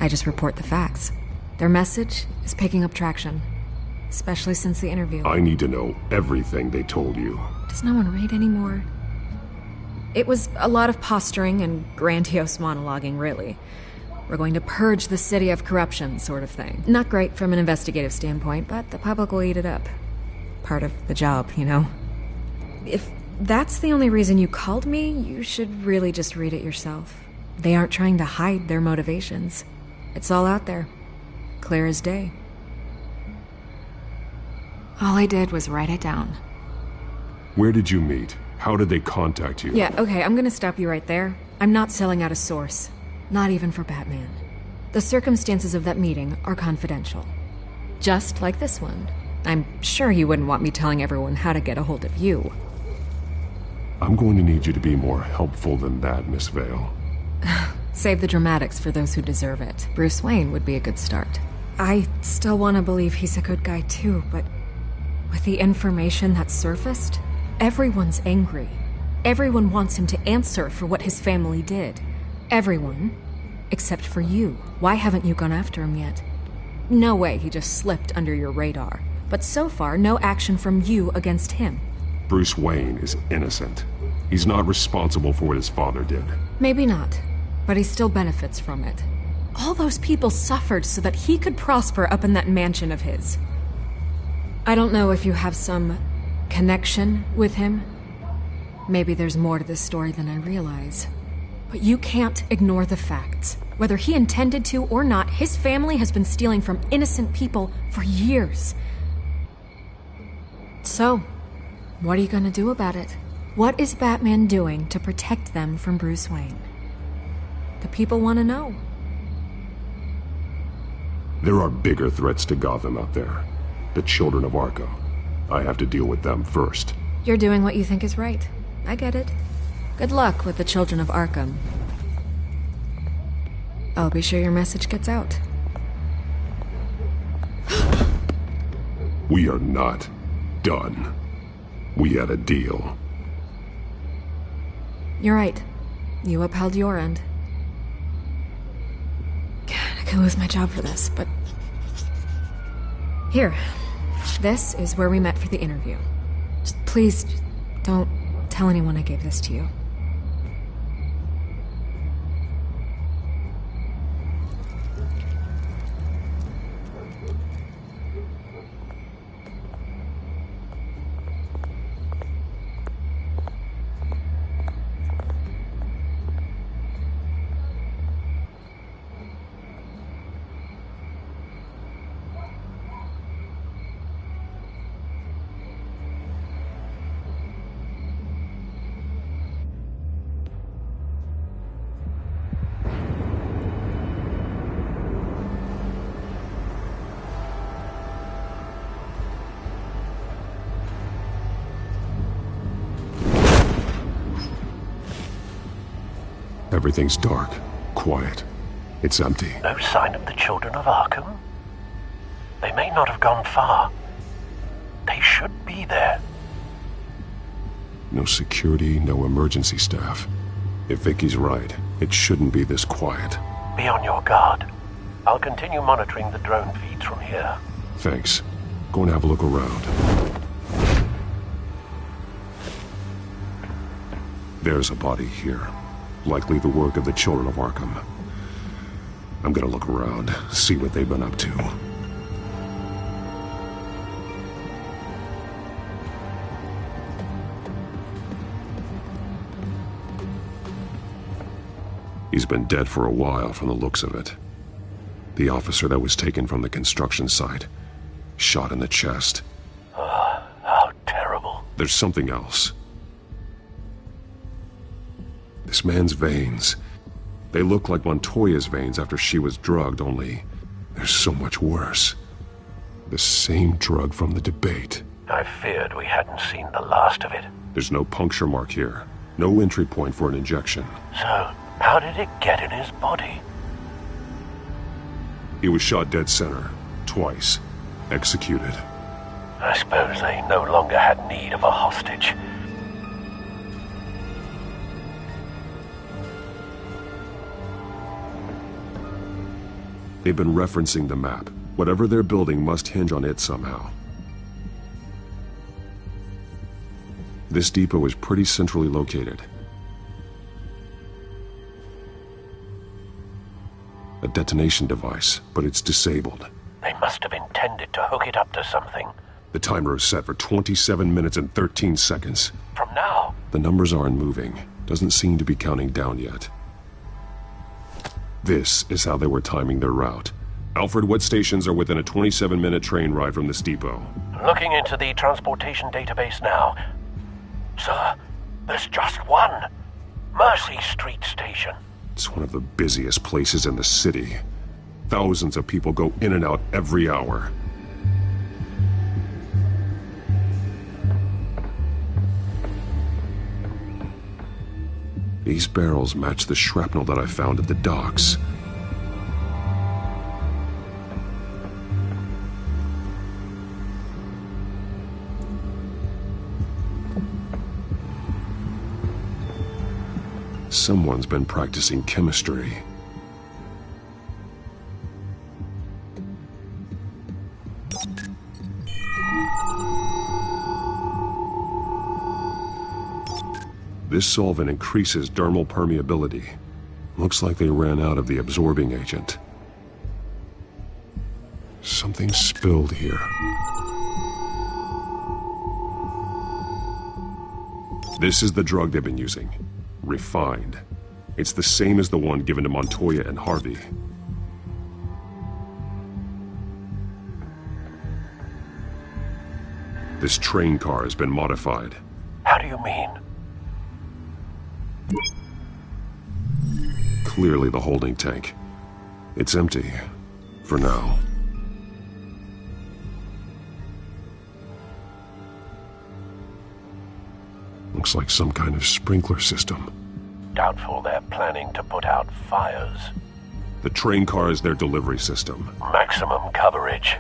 I just report the facts. Their message is picking up traction, especially since the interview. I need to know everything they told you. Does no one read anymore? It was a lot of posturing and grandiose monologuing, really. We're going to purge the city of corruption, sort of thing. Not great from an investigative standpoint, but the public will eat it up. Part of the job, you know? If that's the only reason you called me, you should really just read it yourself. They aren't trying to hide their motivations. It's all out there. Clear as day. All I did was write it down. Where did you meet? How did they contact you? Yeah, okay, I'm gonna stop you right there. I'm not selling out a source. Not even for Batman. The circumstances of that meeting are confidential. Just like this one. I'm sure you wouldn't want me telling everyone how to get a hold of you. I'm going to need you to be more helpful than that, Miss Vale. Save the dramatics for those who deserve it. Bruce Wayne would be a good start. I still want to believe he's a good guy too, but with the information that surfaced, everyone's angry. Everyone wants him to answer for what his family did. Everyone, except for you. Why haven't you gone after him yet? No way he just slipped under your radar. But so far, no action from you against him. Bruce Wayne is innocent. He's not responsible for what his father did. Maybe not, but he still benefits from it. All those people suffered so that he could prosper up in that mansion of his. I don't know if you have some connection with him. Maybe there's more to this story than I realize. But you can't ignore the facts. Whether he intended to or not, his family has been stealing from innocent people for years. So, what are you gonna do about it? What is Batman doing to protect them from Bruce Wayne? The people want to know. There are bigger threats to Gotham out there. The children of Arkham. I have to deal with them first. You're doing what you think is right. I get it. Good luck with the children of Arkham. I'll be sure your message gets out. We are not done. We had a deal. You're right. You upheld your end. God, I could lose my job for this, but... Here. This is where we met for the interview. Please, don't tell anyone I gave this to you. Everything's dark, quiet. It's empty. No sign of the children of Arkham? They may not have gone far. They should be there. No security, no emergency staff. If Vicky's right, it shouldn't be this quiet. Be on your guard. I'll continue monitoring the drone feeds from here. Thanks. Go and have a look around. There's a body here. Likely the work of the children of Arkham. I'm gonna look around, see what they've been up to. He's been dead for a while from the looks of it. The officer that was taken from the construction site. Shot in the chest. How terrible. There's something else. This man's veins. They look like Montoya's veins after she was drugged, only they're so much worse. The same drug from the debate. I feared we hadn't seen the last of it. There's no puncture mark here. No entry point for an injection. So, how did it get in his body? He was shot dead center. Twice. Executed. I suppose they no longer had need of a hostage. They've been referencing the map. Whatever they're building must hinge on it somehow. This depot is pretty centrally located. A detonation device, but it's disabled. They must have intended to hook it up to something. The timer is set for 27 minutes and 13 seconds. From now? The numbers aren't moving. Doesn't seem to be counting down yet. This is how they were timing their route. Alfred, what stations are within a 27-minute train ride from this depot? Looking into the transportation database now. Sir, there's just one. Mercy Street Station. It's one of the busiest places in the city. Thousands of people go in and out every hour. These barrels match the shrapnel that I found at the docks. Someone's been practicing chemistry. This solvent increases dermal permeability. Looks like they ran out of the absorbing agent. Something spilled here. This is the drug they've been using. Refined. It's the same as the one given to Montoya and Harvey. This train car has been modified. How do you mean? Clearly the holding tank. It's empty. For now. Looks like some kind of sprinkler system. Doubtful they're planning to put out fires. The train car is their delivery system. Maximum coverage.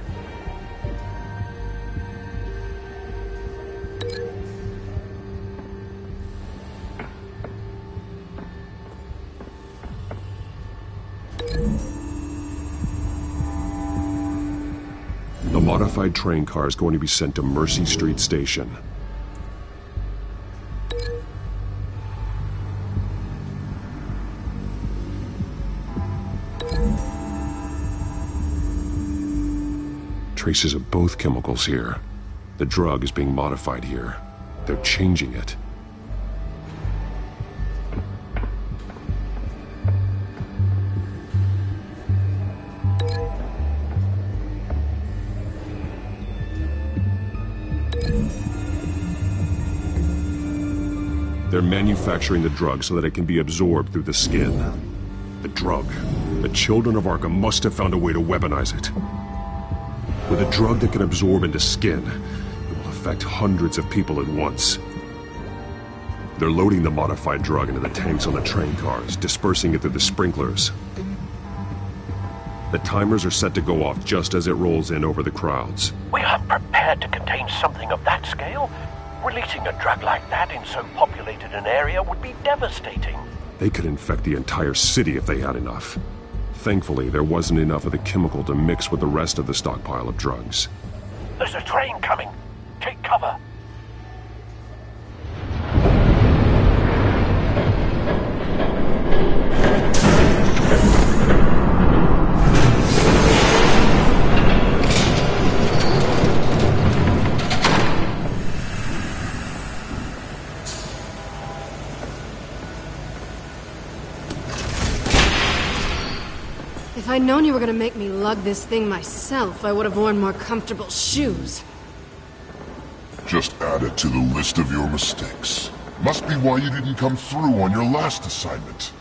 The modified train car is going to be sent to Mercy Street Station. Traces of both chemicals here. The drug is being modified here. They're changing it. They're manufacturing the drug so that it can be absorbed through the skin. The drug. The children of Arkham must have found a way to weaponize it. With a drug that can absorb into skin, it will affect hundreds of people at once. They're loading the modified drug into the tanks on the train cars, dispersing it through the sprinklers. The timers are set to go off just as it rolls in over the crowds. We aren't prepared to contain something of that scale. Releasing a drug like that in so populated an area would be devastating. They could infect the entire city if they had enough. Thankfully, there wasn't enough of the chemical to mix with the rest of the stockpile of drugs. There's a train coming. Take cover. If I'd known you were gonna make me lug this thing myself, I would have worn more comfortable shoes. Just add it to the list of your mistakes. Must be why you didn't come through on your last assignment.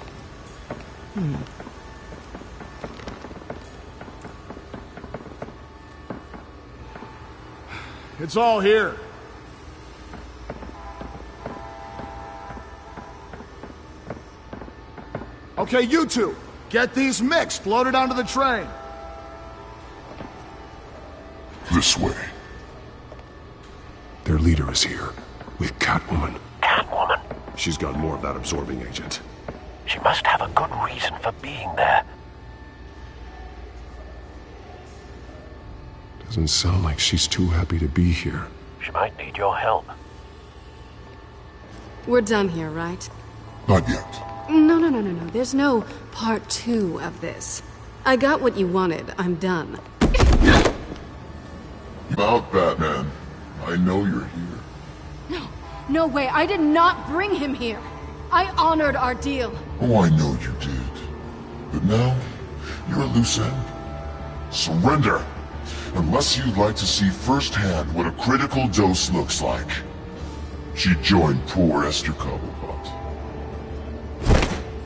It's all here. Okay, you two. Get these mixed, loaded onto the train. This way. Their leader is here, with Catwoman. Catwoman? She's got more of that absorbing agent. She must have a good reason for being there. Doesn't sound like she's too happy to be here. She might need your help. We're done here, right? Not yet. No. There's no part 2 of this. I got what you wanted. I'm done. About Batman. I know you're here. No, no way. I did not bring him here. I honored our deal. Oh, I know you did. But now, you're a loose end. Surrender! Unless you'd like to see firsthand what a critical dose looks like. She joined poor Esther Cobblepot.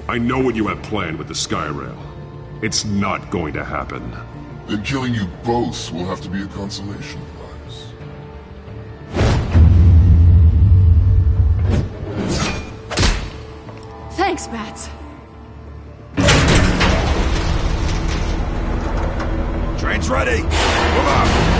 I know what you have planned with the Skyrail. It's not going to happen. Then killing you both will have to be a consolation prize. Thanks, Bats. Train's ready! Move out!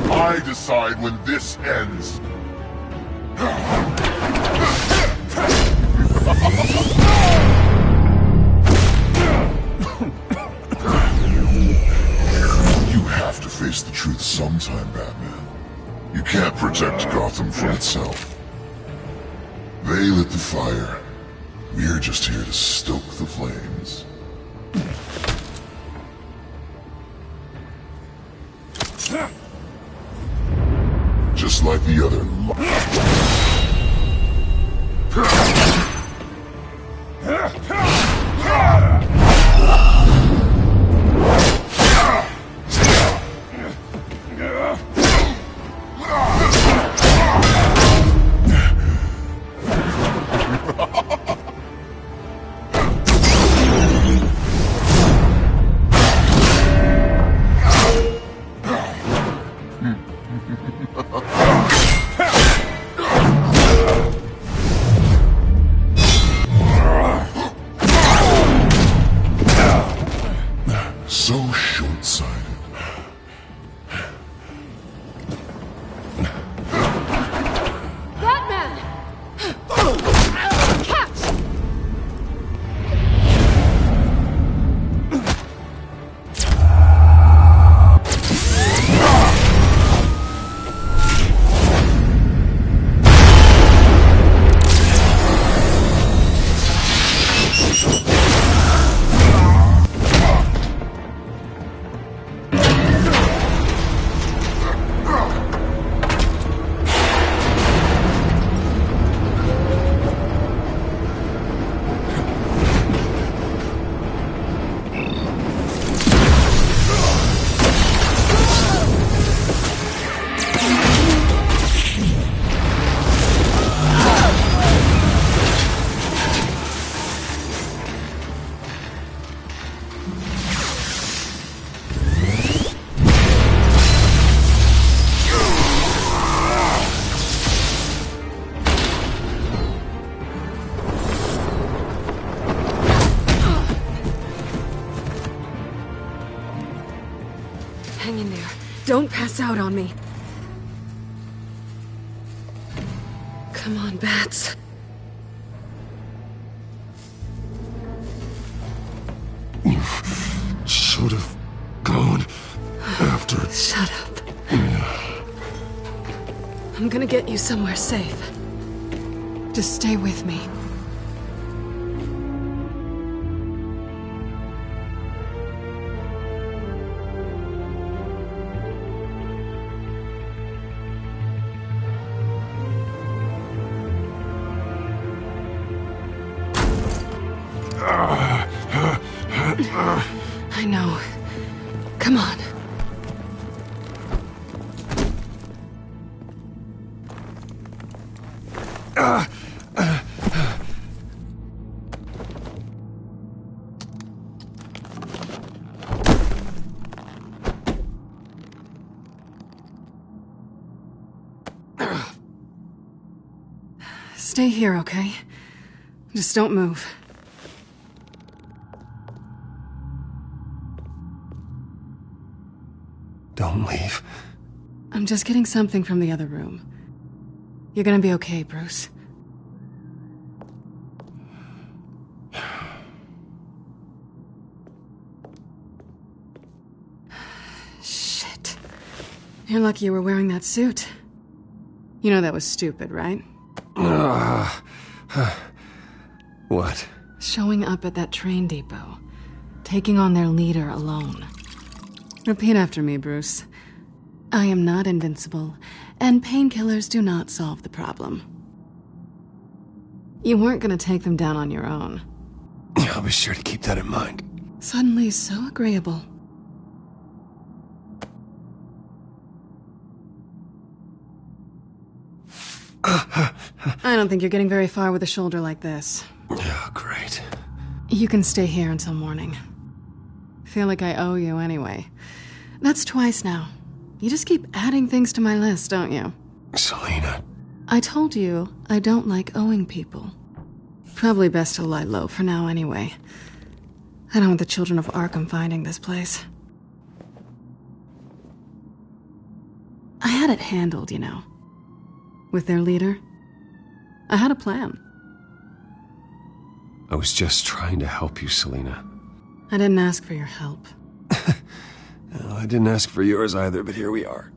I decide when this ends. You have to face the truth sometime, Batman. You can't protect Gotham from itself. They lit the fire. We're just here to stoke the flames. Just like the other so short-sighted. Batman! Catch! Hang in there. Don't pass out on me. Come on, Bats. You should have gone after... Shut up. I'm gonna get you somewhere safe. Just stay with me. I know. Come on. Stay here, okay? Just don't move. Don't leave. I'm just getting something from the other room. You're gonna be okay, Bruce. Shit. You're lucky you were wearing that suit. You know that was stupid, right? What? Showing up at that train depot. Taking on their leader alone. Repeat after me, Bruce. I am not invincible, and painkillers do not solve the problem. You weren't gonna take them down on your own. I'll be sure to keep that in mind. Suddenly so agreeable. I don't think you're getting very far with a shoulder like this. Oh, great. You can stay here until morning. Feel like I owe you anyway. That's twice now. You just keep adding things to my list, don't you? Selina. I told you I don't like owing people. Probably best to lie low for now anyway. I don't want the children of Arkham finding this place. I had it handled, you know. With their leader. I had a plan. I was just trying to help you, Selina. I didn't ask for your help. Well, I didn't ask for yours either, but here we are.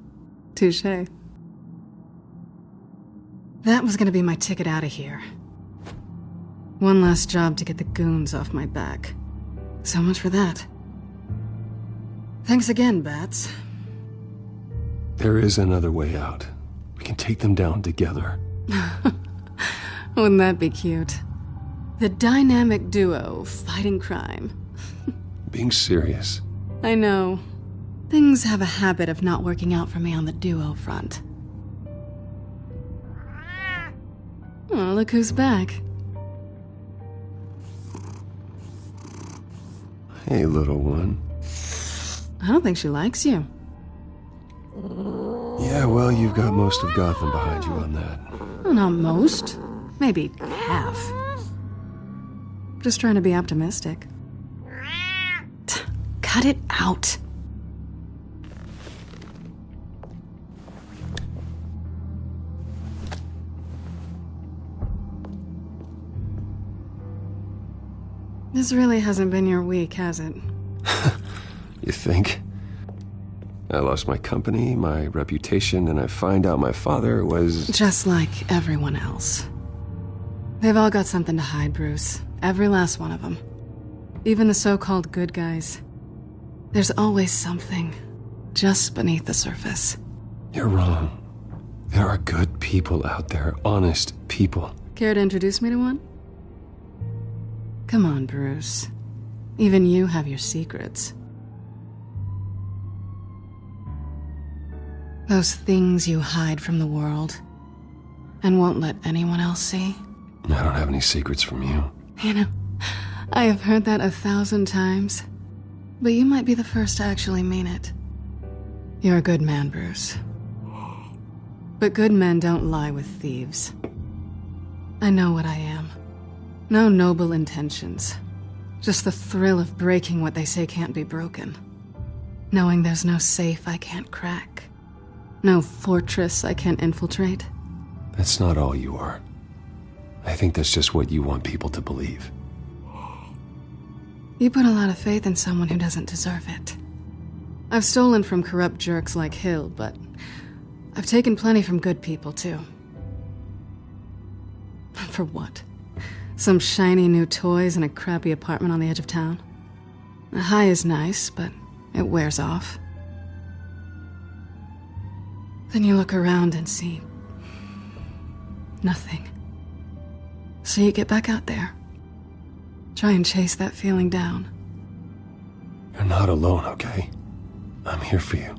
Touché. That was gonna be my ticket out of here. One last job to get the goons off my back. So much for that. Thanks again, Bats. There is another way out. We can take them down together. Wouldn't that be cute? The dynamic duo fighting crime. Being serious. I know. Things have a habit of not working out for me on the duo front. Oh, look who's back. Hey, little one. I don't think she likes you. Yeah, well, you've got most of Gotham behind you on that. Well, not most. Maybe half. Just trying to be optimistic. Cut it out. This really hasn't been your week, has it? You think? I lost my company, my reputation, and I find out my father was... Just like everyone else. They've all got something to hide, Bruce. Every last one of them. Even the so-called good guys. There's always something just beneath the surface. You're wrong. There are good people out there, honest people. Care to introduce me to one? Come on, Bruce. Even you have your secrets. Those things you hide from the world and won't let anyone else see. I don't have any secrets from you. You know, I have heard that 1,000 times, but you might be the first to actually mean it. You're a good man, Bruce. But good men don't lie with thieves. I know what I am. No noble intentions. Just the thrill of breaking what they say can't be broken. Knowing there's no safe I can't crack. No fortress I can't infiltrate. That's not all you are. I think that's just what you want people to believe. You put a lot of faith in someone who doesn't deserve it. I've stolen from corrupt jerks like Hill, but I've taken plenty from good people, too. For what? Some shiny new toys and a crappy apartment on the edge of town? The high is nice, but it wears off. Then you look around and see nothing. So you get back out there. Try and chase that feeling down. You're not alone, okay? I'm here for you.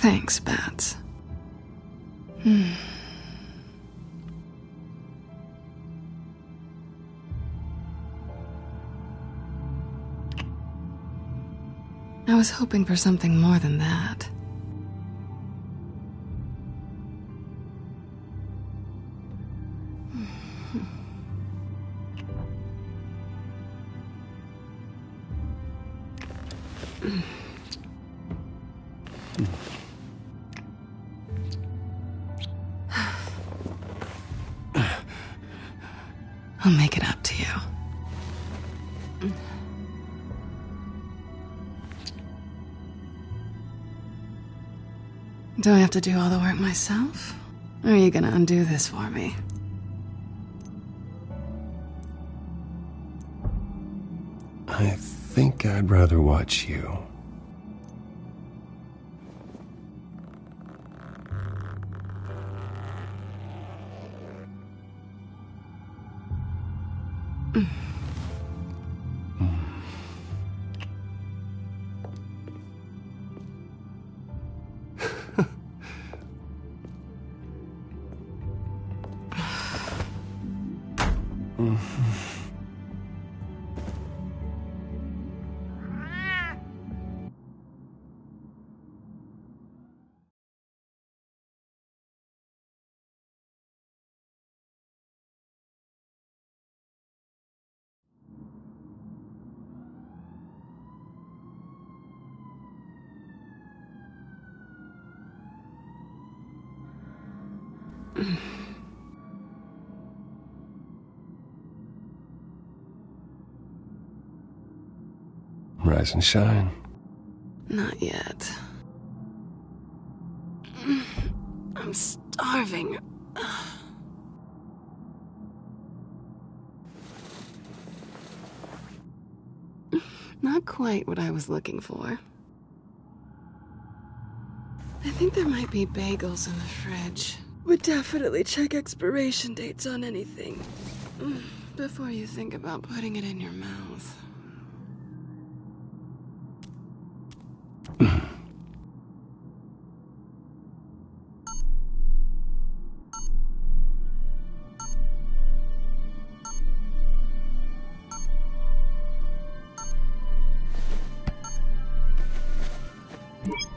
Thanks, Bats. I was hoping for something more than that. I'll make it up to you. Do I have to do all the work myself? Or are you gonna undo this for me? I think I'd rather watch you. Rise and shine. Not yet. I'm starving. Not quite what I was looking for. I think there might be bagels in the fridge. Would definitely check expiration dates on anything before you think about putting it in your mouth.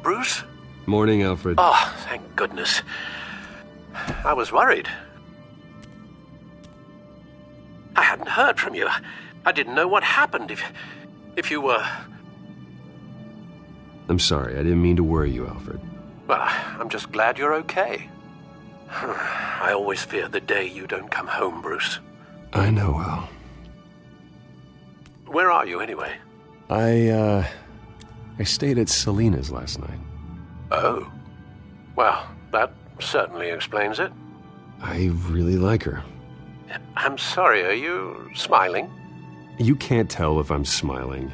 Bruce? Morning, Alfred. Oh, thank goodness. I was worried. I hadn't heard from you. I didn't know what happened if you were... I'm sorry, I didn't mean to worry you, Alfred. Well, I'm just glad you're okay. I always fear the day you don't come home, Bruce. I know, Al. Where are you, anyway? I stayed at Selena's last night. Oh. Well, that certainly explains it. I really like her. I'm sorry, are you smiling? You can't tell if I'm smiling.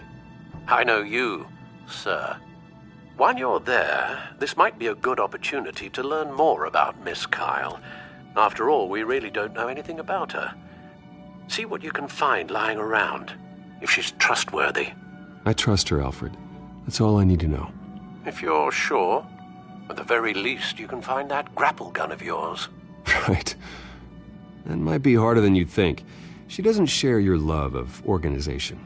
I know you, sir. While you're there, this might be a good opportunity to learn more about Miss Kyle. After all, we really don't know anything about her. See what you can find lying around, if she's trustworthy. I trust her, Alfred. That's all I need to know. If you're sure, at the very least, you can find that grapple gun of yours. Right. That might be harder than you'd think. She doesn't share your love of organization.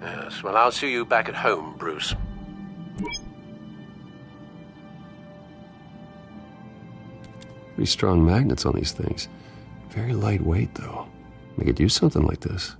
Yes, well, I'll see you back at home, Bruce. Pretty strong magnets on these things. Very lightweight, though. They could use something like this.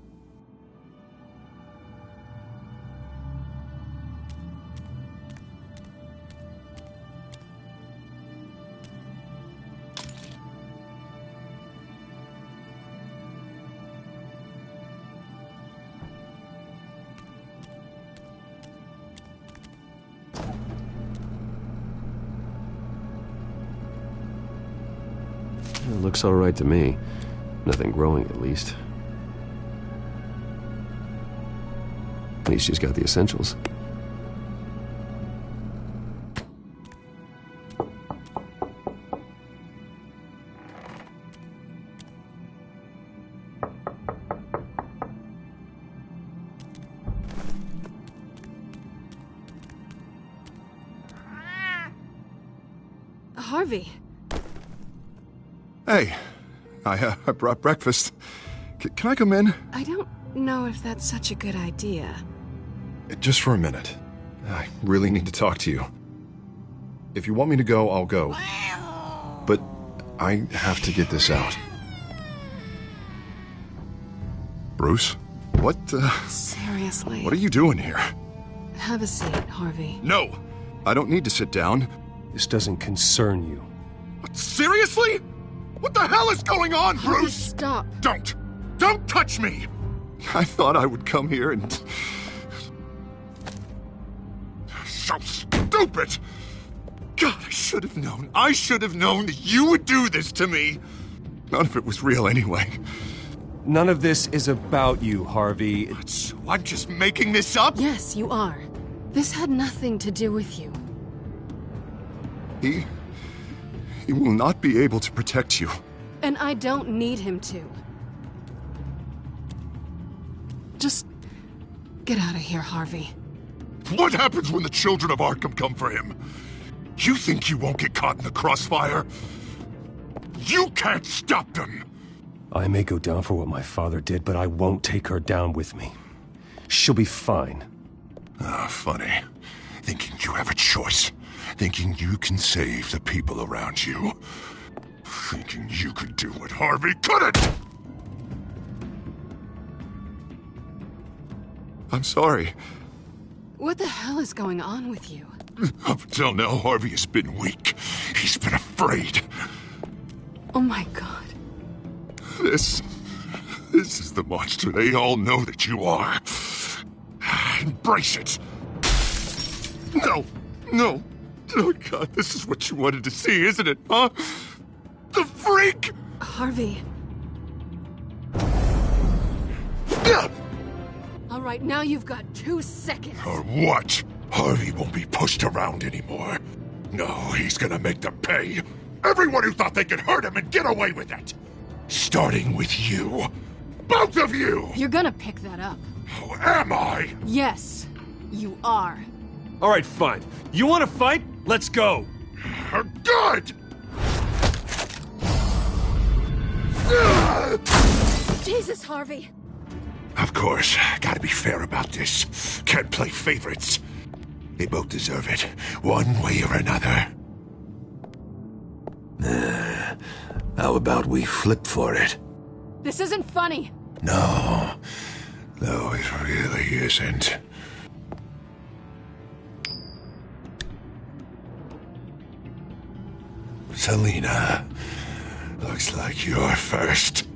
It looks all right to me. Nothing growing, at least. At least she's got the essentials. Harvey. Hey, I brought breakfast. Can I come in? I don't know if that's such a good idea. Just for a minute. I really need to talk to you. If you want me to go, I'll go. But I have to get this out. Bruce? What, Seriously? What are you doing here? Have a seat, Harvey. No! I don't need to sit down. This doesn't concern you. What, seriously? What the hell is going on, Harvey, Bruce? stop. Don't touch me! I thought I would come here and... So stupid! God, I should have known. I should have known that you would do this to me. None of it was real anyway. None of this is about you, Harvey. So I'm just making this up? Yes, you are. This had nothing to do with you. He will not be able to protect you. And I don't need him to. Just get out of here, Harvey. What happens when the children of Arkham come for him? You think you won't get caught in the crossfire? You can't stop them! I may go down for what my father did, but I won't take her down with me. She'll be fine. Ah, funny. Thinking you have a choice. Thinking you can save the people around you. Thinking you could do what Harvey couldn't! I'm sorry. What the hell is going on with you? Up until now, Harvey has been weak. He's been afraid. Oh my god. This is the monster they all know that you are. Embrace it. No. Oh god, this is what you wanted to see, isn't it, huh? The freak! Harvey. All right, now you've got 2 seconds. Or what? Harvey won't be pushed around anymore. No, he's gonna make them pay. Everyone who thought they could hurt him and get away with it. Starting with you. Both of you! You're gonna pick that up. Oh, am I? Yes, you are. All right, fine. You want to fight? Let's go. Good! Jesus, Harvey. Of course, gotta be fair about this. Can't play favorites. They both deserve it, one way or another. How about we flip for it? This isn't funny. No, it really isn't. Selina, looks like you're first.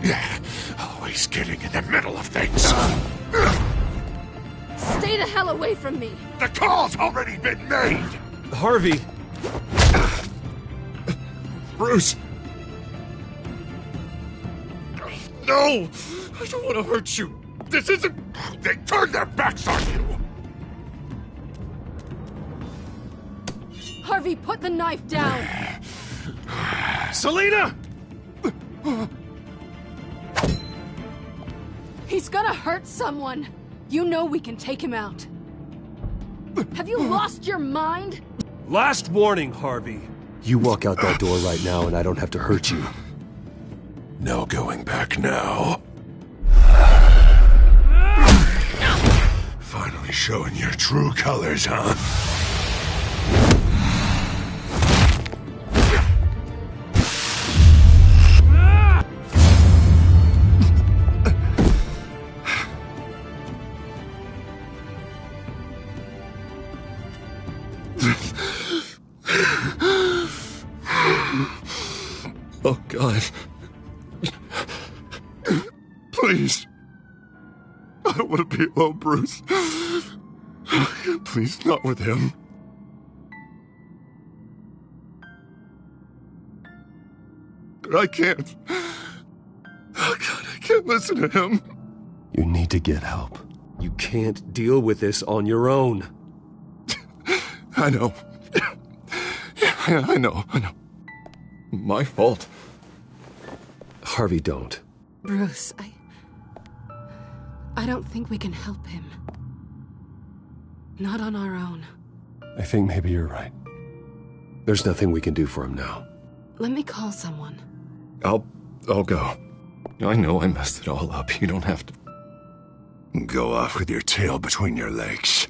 Yeah, always getting in the middle of things. Stay the hell away from me. The call's already been made. Harvey. Bruce. No, I don't want to hurt you. This isn't... They turned their backs on you. Harvey, put the knife down. Selina! He's gonna hurt someone. You know we can take him out. Have you lost your mind? Last warning, Harvey. You walk out that door right now and I don't have to hurt you. No going back now. Finally showing your true colors, huh? Oh, God. Please. I don't want to be alone, Bruce. Please, not with him. But I can't. Oh, God, I can't listen to him. You need to get help. You can't deal with this on your own. I know. Yeah, I know. My fault. Harvey, don't. Bruce, I don't think we can help him. Not on our own. I think maybe you're right. There's nothing we can do for him now. Let me call someone. I'll go. I know I messed it all up. You don't have to go off with your tail between your legs.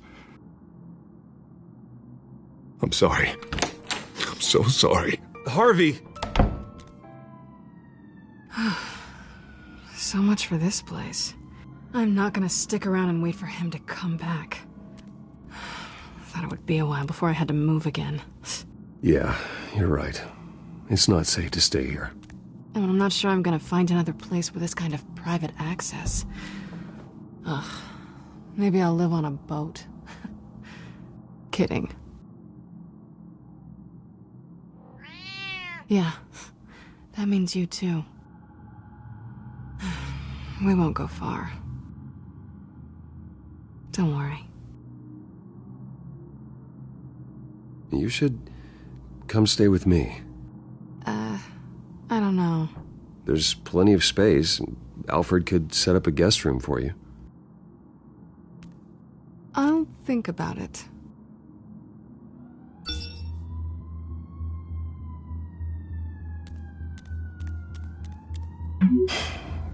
I'm sorry. I'm so sorry. Harvey! So much for this place. I'm not gonna stick around and wait for him to come back. Thought it would be a while before I had to move again. Yeah, you're right. It's not safe to stay here. And I'm not sure I'm gonna find another place with this kind of private access. Ugh. Maybe I'll live on a boat. Kidding. Yeah. That means you too. We won't go far. Don't worry. You should come stay with me. I don't know. There's plenty of space. Alfred could set up a guest room for you. I'll think about it.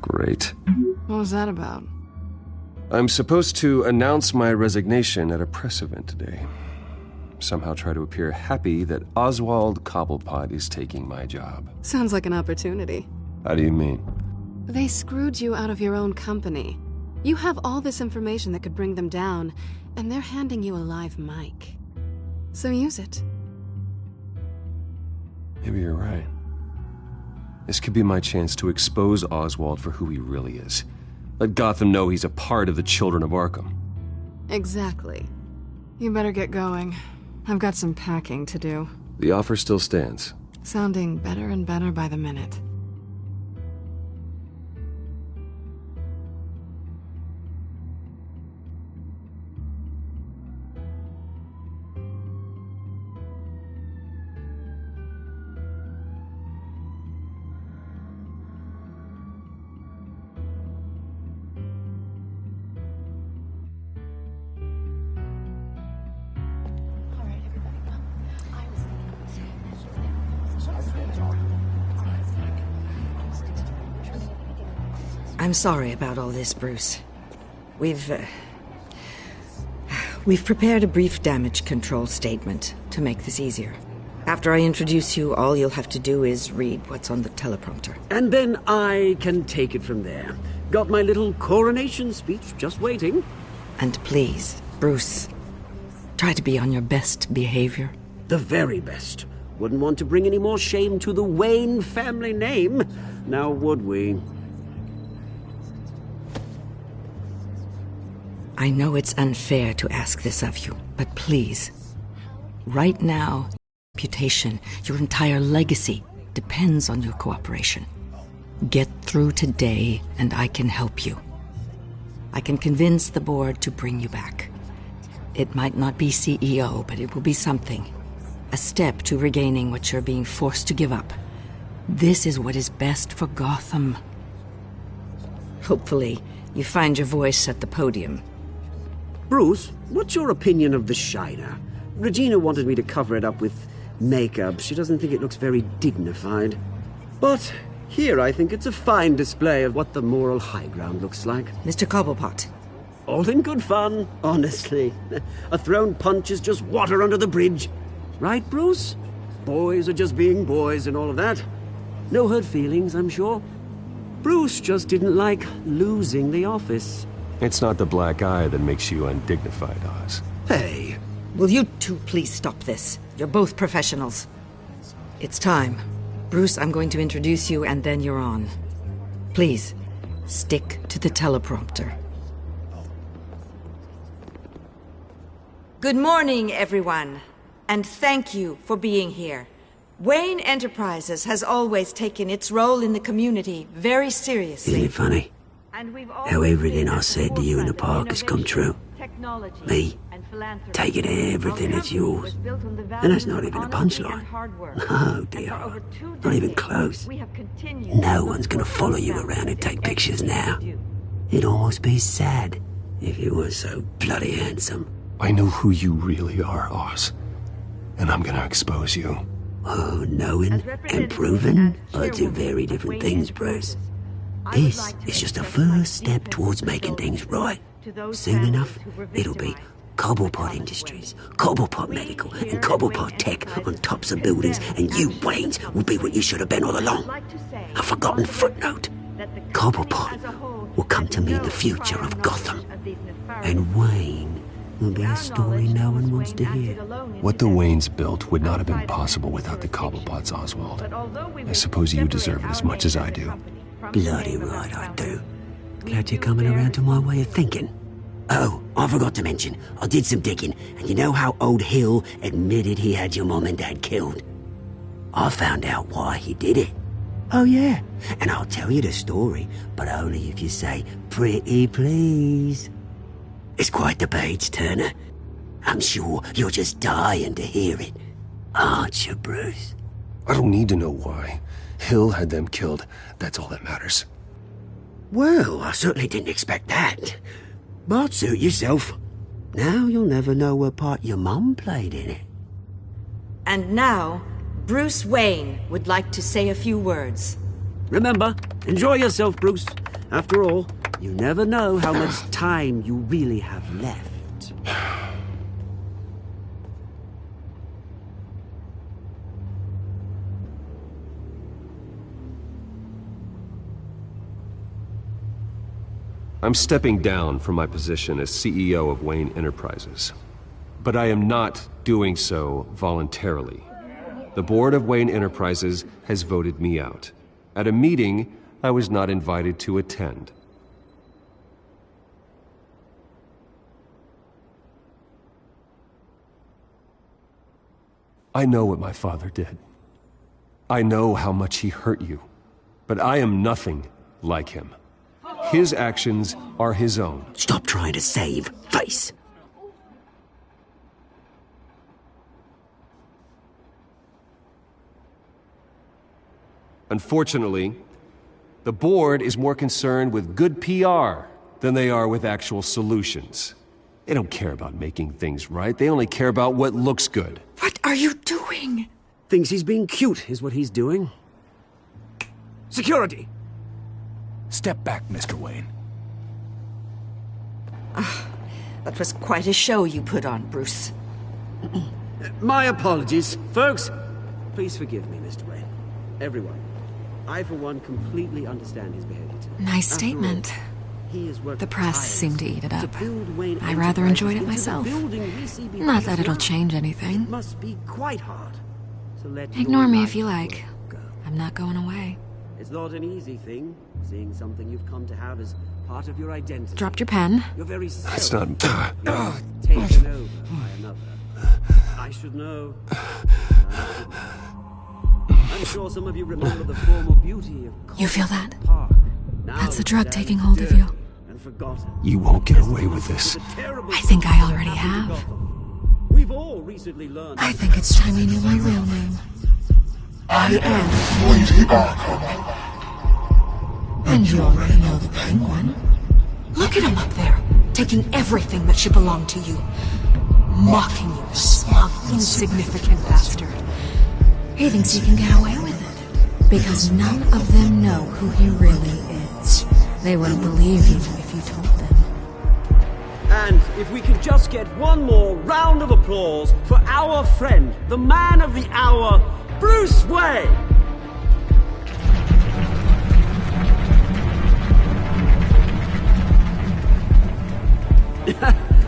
Great. What was that about? I'm supposed to announce my resignation at a press event today. Somehow try to appear happy that Oswald Cobblepot is taking my job. Sounds like an opportunity. How do you mean? They screwed you out of your own company. You have all this information that could bring them down, and they're handing you a live mic. So use it. Maybe you're right. This could be my chance to expose Oswald for who he really is. Let Gotham know he's a part of the Children of Arkham. Exactly. You better get going. I've got some packing to do. The offer still stands. Sounding better and better by the minute. I'm sorry about all this, Bruce. We've prepared a brief damage control statement to make this easier. After I introduce you, all you'll have to do is read what's on the teleprompter. And then I can take it from there. Got my little coronation speech just waiting. And please, Bruce, try to be on your best behavior. The very best. Wouldn't want to bring any more shame to the Wayne family name, now would we? I know it's unfair to ask this of you, but please, right now, your reputation, your entire legacy depends on your cooperation. Get through today, and I can help you. I can convince the board to bring you back. It might not be CEO, but it will be something. A step to regaining what you're being forced to give up. This is what is best for Gotham. Hopefully, you find your voice at the podium. Bruce, what's your opinion of the Shiner? Regina wanted me to cover it up with makeup. She doesn't think it looks very dignified. But here I think it's a fine display of what the moral high ground looks like. Mr. Cobblepot. All in good fun, honestly. A thrown punch is just water under the bridge. Right, Bruce? Boys are just being boys and all of that. No hurt feelings, I'm sure. Bruce just didn't like losing the office. It's not the black eye that makes you undignified, Oz. Hey. Will you two please stop this? You're both professionals. It's time. Bruce, I'm going to introduce you and then you're on. Please, stick to the teleprompter. Good morning, everyone. And thank you for being here. Wayne Enterprises has always taken its role in the community very seriously. Isn't it funny? How everything I said to you in the park has come true. Me, taking everything that's yours. And that's not even a punchline. No, dear. Not even close. No one's gonna follow you around and take pictures now. It'd almost be sad if you weren't so bloody handsome. I know who you really are, Oz. And I'm gonna expose you. Oh, knowing and proving are two very different things, Bruce. This is just a first step towards making things right. Soon enough, it'll be Cobblepot Industries, Cobblepot Medical, and Cobblepot Tech on tops of buildings, and you, Waynes, will be what you should have been all along. A forgotten footnote. Cobblepot will come to mean the future of Gotham. And Wayne will be a story no one wants to hear. What the Waynes built would not have been possible without the Cobblepots, Oswald. I suppose you deserve it as much as I do. Bloody right I do. Glad you're coming around to my way of thinking. Oh, I forgot to mention, I did some digging, and you know how old Hill admitted he had your mom and dad killed? I found out why he did it. Oh yeah, and I'll tell you the story, but only if you say, pretty please. It's quite the page turner. I'm sure you're just dying to hear it. Aren't you, Bruce? I don't need to know why. Hill had them killed. That's all that matters. Well, I certainly didn't expect that. But suit yourself. Now you'll never know what part your mum played in it. And now, Bruce Wayne would like to say a few words. Remember, enjoy yourself, Bruce. After all, you never know how much time you really have left. I'm stepping down from my position as CEO of Wayne Enterprises. But I am not doing so voluntarily. The board of Wayne Enterprises has voted me out. At a meeting I was not invited to attend. I know what my father did. I know how much he hurt you. But I am nothing like him. His actions are his own. Stop trying to save face. Unfortunately, the board is more concerned with good PR than they are with actual solutions. They don't care about making things right. They only care about what looks good. What are you doing? Thinks he's being cute, is what he's doing. Security! Step back, Mr. Wayne. That was quite a show you put on, Bruce. My apologies. Folks, please forgive me, Mr. Wayne. Everyone. I, for one, completely understand his behavior today. Nice statement. The press seemed to eat it up. I rather enjoyed it myself. Not that it'll change anything. It must be quite hard to let Ignore me if you like. I'm not going away. It's not an easy thing, seeing something you've come to have as part of your identity. Dropped your pen. You're very That's not... You're taken over by another. I should know. I'm sure some of you remember the former beauty of... You feel that? Park. That's the drug taking hold of you. And forgotten. You won't get away with this. I think I already have. We've all recently learned... I think it's time you knew my real name. I am Lady Arkham. And you already know the Penguin. Look at him up there, taking everything that should belong to you. Mocking you, smug, insignificant bastard. He thinks he can get away with it. Because none of them know who he really is. They wouldn't believe you if you told them. And if we could just get one more round of applause for our friend, the man of the hour, Bruce Wayne!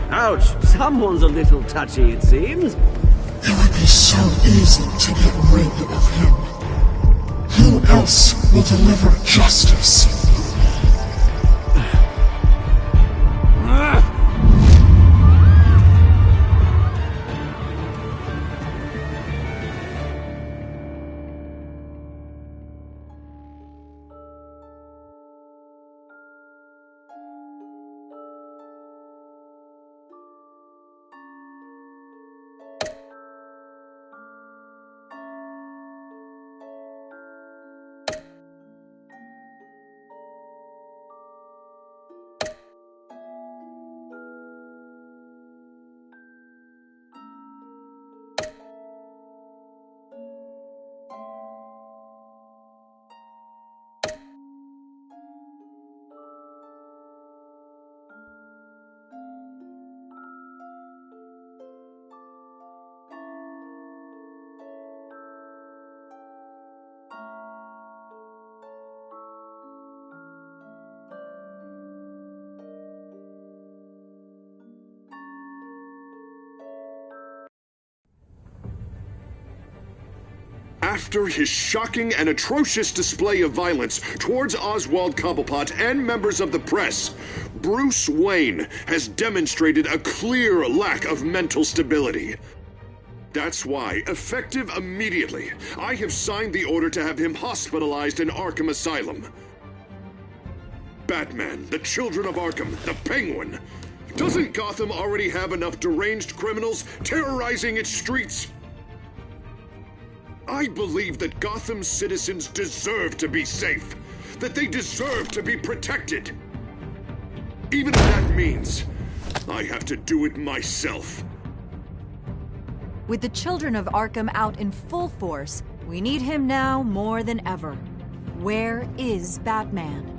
Ouch, someone's a little touchy, it seems. It would be so easy to get rid of him. Who else will deliver justice? After his shocking and atrocious display of violence towards Oswald Cobblepot and members of the press, Bruce Wayne has demonstrated a clear lack of mental stability. That's why, effective immediately, I have signed the order to have him hospitalized in Arkham Asylum. Batman, the Children of Arkham, the Penguin. Doesn't Gotham already have enough deranged criminals terrorizing its streets? I believe that Gotham's citizens deserve to be safe, that they deserve to be protected. Even if that means I have to do it myself. With the Children of Arkham out in full force, we need him now more than ever. Where is Batman?